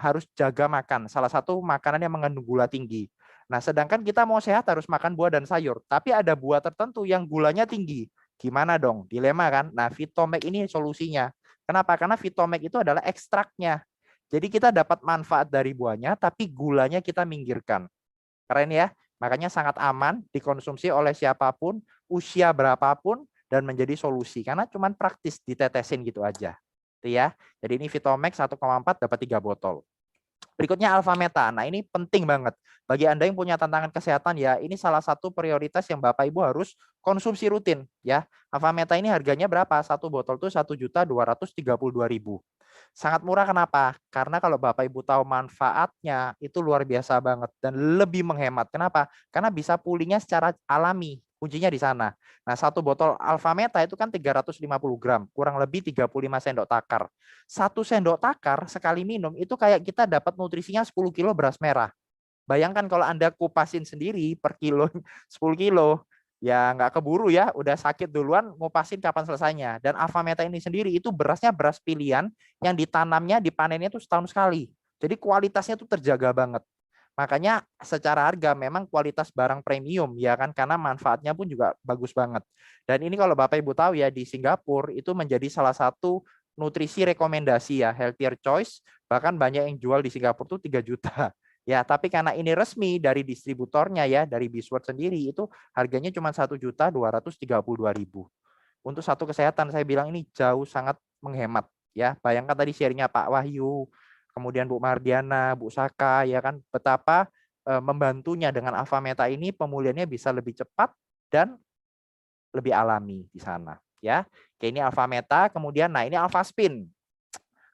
harus jaga makan. Salah satu makanan yang mengandung gula tinggi. Nah, sedangkan kita mau sehat harus makan buah dan sayur, tapi ada buah tertentu yang gulanya tinggi. Gimana dong? Dilema kan? Nah, Vitomek ini solusinya. Kenapa? Karena Vitomek itu adalah ekstraknya. Jadi kita dapat manfaat dari buahnya, tapi gulanya kita minggirkan. Keren ya? Makanya sangat aman, dikonsumsi oleh siapapun, usia berapapun, dan menjadi solusi. Karena cuma praktis, ditetesin gitu aja. Itu ya. Jadi ini Vitomek 1,4 dapat 3 botol. Berikutnya Alpha Meta. Nah, ini penting banget. Bagi Anda yang punya tantangan kesehatan ya, ini salah satu prioritas yang Bapak Ibu harus konsumsi rutin ya. Alpha Meta ini harganya berapa? Satu botol tuh 1.232.000. Sangat murah, kenapa? Karena kalau Bapak Ibu tahu manfaatnya itu luar biasa banget dan lebih menghemat. Kenapa? Karena bisa pulihnya secara alami. Kuncinya di sana. Nah, satu botol Alpha Meta itu kan 350 gram, kurang lebih 35 sendok takar. 1 sendok takar sekali minum itu kayak kita dapat nutrisinya 10 kilo beras merah. Bayangkan kalau Anda kupasin sendiri per kilo 10 kilo, ya nggak keburu ya, udah sakit duluan, ngupasin kapan selesainya. Dan Alpha Meta ini sendiri itu berasnya beras pilihan yang ditanamnya, dipanennya itu setahun sekali. Jadi kualitasnya tuh terjaga banget. Makanya secara harga memang kualitas barang premium ya kan, karena manfaatnya pun juga bagus banget. Dan ini kalau Bapak Ibu tahu ya, di Singapura itu menjadi salah satu nutrisi rekomendasi ya, healthier choice, bahkan banyak yang jual di Singapura tuh 3 juta. Ya, tapi karena ini resmi dari distributornya ya, dari Bisword sendiri, itu harganya cuma 1.232.000. Untuk satu kesehatan saya bilang ini jauh sangat menghemat ya. Bayangkan tadi sharingnya Pak Wahyu, kemudian Bu Mardiana, Bu Saka, ya kan, betapa membantunya dengan Alpha Meta ini pemulihannya bisa lebih cepat dan lebih alami di sana. Ya, oke, ini Alpha Meta, kemudian nah ini Alpha Spin.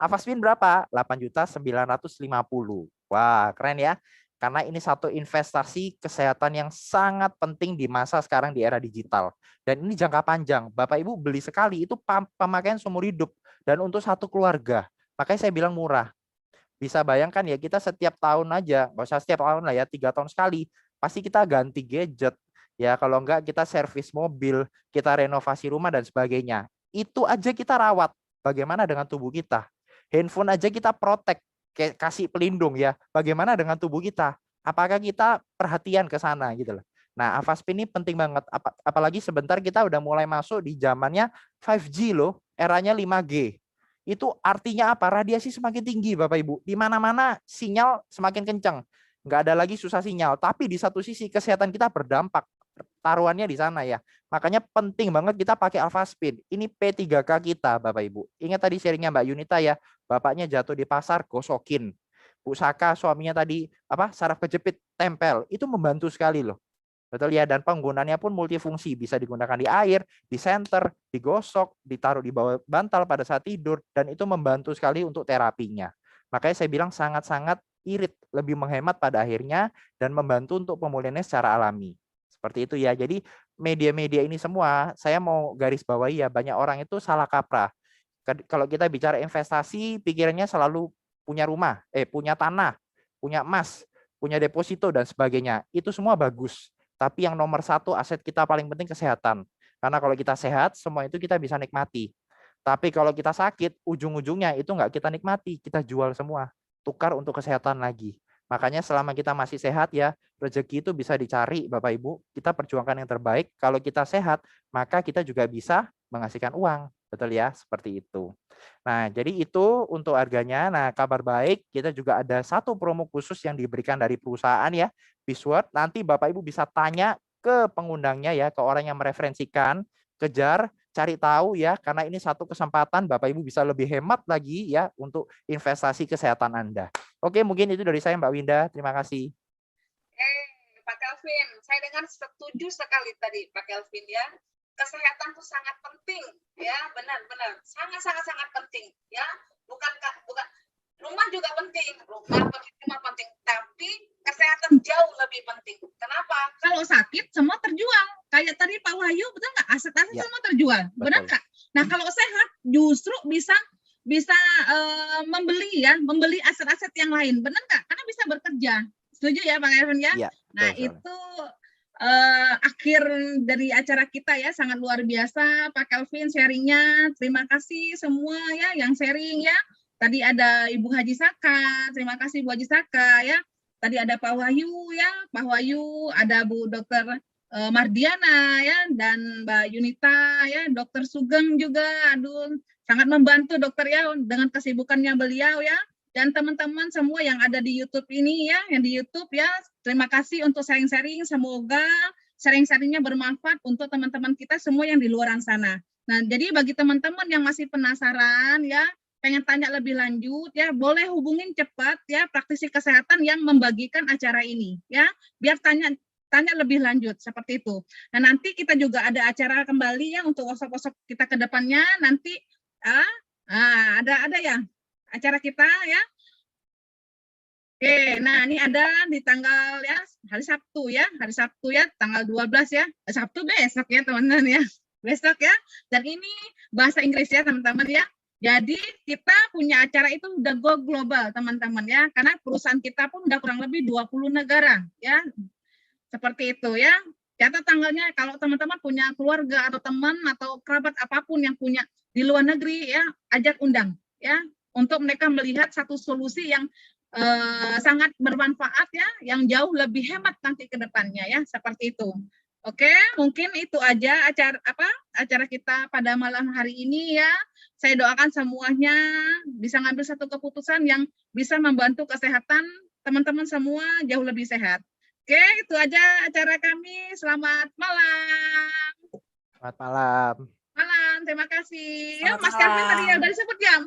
Alpha Spin berapa? 8.950.000. Wah, keren ya. Karena ini satu investasi kesehatan yang sangat penting di masa sekarang di era digital. Dan ini jangka panjang. Bapak Ibu beli sekali itu pemakaian seumur hidup dan untuk satu keluarga. Makanya saya bilang murah. Bisa bayangkan ya, kita setiap tahun aja, nggak usah setiap tahun lah ya, 3 tahun sekali, pasti kita ganti gadget. Ya, kalau enggak kita servis mobil, kita renovasi rumah dan sebagainya. Itu aja kita rawat. Bagaimana dengan tubuh kita? Handphone aja kita protect, kasih pelindung ya. Bagaimana dengan tubuh kita? Apakah kita perhatian ke sana gitu loh. Nah, Alpha Spin ini penting banget. Apalagi sebentar kita udah mulai masuk di zamannya 5G loh, eranya 5G. Itu artinya apa? Radiasi semakin tinggi Bapak Ibu. Di mana-mana sinyal semakin kencang. Nggak ada lagi susah sinyal. Tapi di satu sisi kesehatan kita berdampak. Taruhannya di sana ya. Makanya penting banget kita pakai Alpha Spin. Ini P3K kita Bapak Ibu. Ingat tadi sharingnya Mbak Yunita ya. Bapaknya jatuh di pasar, gosokin. Bu Saka suaminya tadi saraf kejepit, tempel. Itu membantu sekali loh. Betul ya, dan penggunaannya pun multifungsi, bisa digunakan di air, di senter, digosok, ditaruh di bawah bantal pada saat tidur, dan itu membantu sekali untuk terapinya. Makanya saya bilang sangat-sangat irit, lebih menghemat pada akhirnya, dan membantu untuk pemulihannya secara alami. Seperti itu ya, jadi media-media ini semua, saya mau garis bawahi ya, banyak orang itu salah kaprah. Kalau kita bicara investasi, pikirannya selalu punya rumah, punya tanah, punya emas, punya deposito, dan sebagainya. Itu semua bagus. Tapi yang nomor 1 aset kita paling penting kesehatan. Karena kalau kita sehat, semua itu kita bisa nikmati. Tapi kalau kita sakit, ujung-ujungnya itu nggak kita nikmati, kita jual semua. Tukar untuk kesehatan lagi. Makanya selama kita masih sehat ya, rezeki itu bisa dicari Bapak Ibu. Kita perjuangkan yang terbaik. Kalau kita sehat, maka kita juga bisa menghasilkan uang. Betul ya, seperti itu. Nah, jadi itu untuk harganya. Nah, kabar baik, kita juga ada satu promo khusus yang diberikan dari perusahaan ya, Bisword. Nanti Bapak Ibu bisa tanya ke pengundangnya ya, ke orang yang mereferensikan, kejar, cari tahu ya, karena ini satu kesempatan Bapak Ibu bisa lebih hemat lagi ya untuk investasi kesehatan Anda. Oke, mungkin itu dari saya Mbak Winda. Terima kasih. Pak Kelvin, saya dengar setuju sekali tadi Pak Kelvin ya. Kesehatan itu sangat penting ya, benar-benar sangat penting ya. Bukan rumah juga penting, rumah penting, tapi kesehatan jauh lebih penting. Kenapa? Kalau sakit semua terjual. Kayak tadi Pak Wahyu, betul nggak? Aset-aset semua terjual, benar nggak? Nah kalau sehat justru bisa membeli aset-aset yang lain, benar nggak? Karena bisa bekerja. Setuju ya Pak Kelvin ya? Ya, nah itu akhir dari acara kita ya, sangat luar biasa Pak Kelvin sharingnya. Terima kasih semua ya yang sharing ya. Tadi ada Ibu Haji Saka, terima kasih Bu Haji Saka ya. Tadi ada Pak Wahyu ya, Pak Wahyu, ada Bu Dokter Mardiana ya, dan Mbak Yunita ya, Dokter Sugeng juga, aduh sangat membantu dokter ya dengan kesibukannya beliau ya. Dan teman-teman semua yang ada di YouTube ini ya, yang di YouTube ya, terima kasih untuk sharing-sharing. Semoga sharing-sharingnya bermanfaat untuk teman-teman kita semua yang di luar sana. Nah, jadi bagi teman-teman yang masih penasaran ya, pengen tanya lebih lanjut ya, boleh hubungin cepat ya praktisi kesehatan yang membagikan acara ini ya, biar tanya lebih lanjut seperti itu. Nah, nanti kita juga ada acara kembali ya untuk workshop-workshop kita ke depannya nanti ada ya acara kita ya. Oke, nah ini ada di tanggal ya hari Sabtu ya tanggal 12 ya. Sabtu besok ya teman-teman ya. Besok ya. Dan ini bahasa Inggris ya teman-teman ya. Jadi kita punya acara itu udah go global teman-teman ya. Karena perusahaan kita pun udah kurang lebih 20 negara ya. Seperti itu ya. Catat tanggalnya kalau teman-teman punya keluarga atau teman atau kerabat apapun yang punya di luar negeri ya, ajak undang ya. Untuk mereka melihat satu solusi yang sangat bermanfaat ya, yang jauh lebih hemat nanti ke depannya ya, seperti itu. Oke, mungkin itu aja acara kita pada malam hari ini ya. Saya doakan semuanya bisa ngambil satu keputusan yang bisa membantu kesehatan teman-teman semua jauh lebih sehat. Oke, itu aja acara kami. Selamat malam. Selamat malam. Malam, terima kasih. Ya, Selamat Mas Kelvin tadi ya malam. udah disebut jam.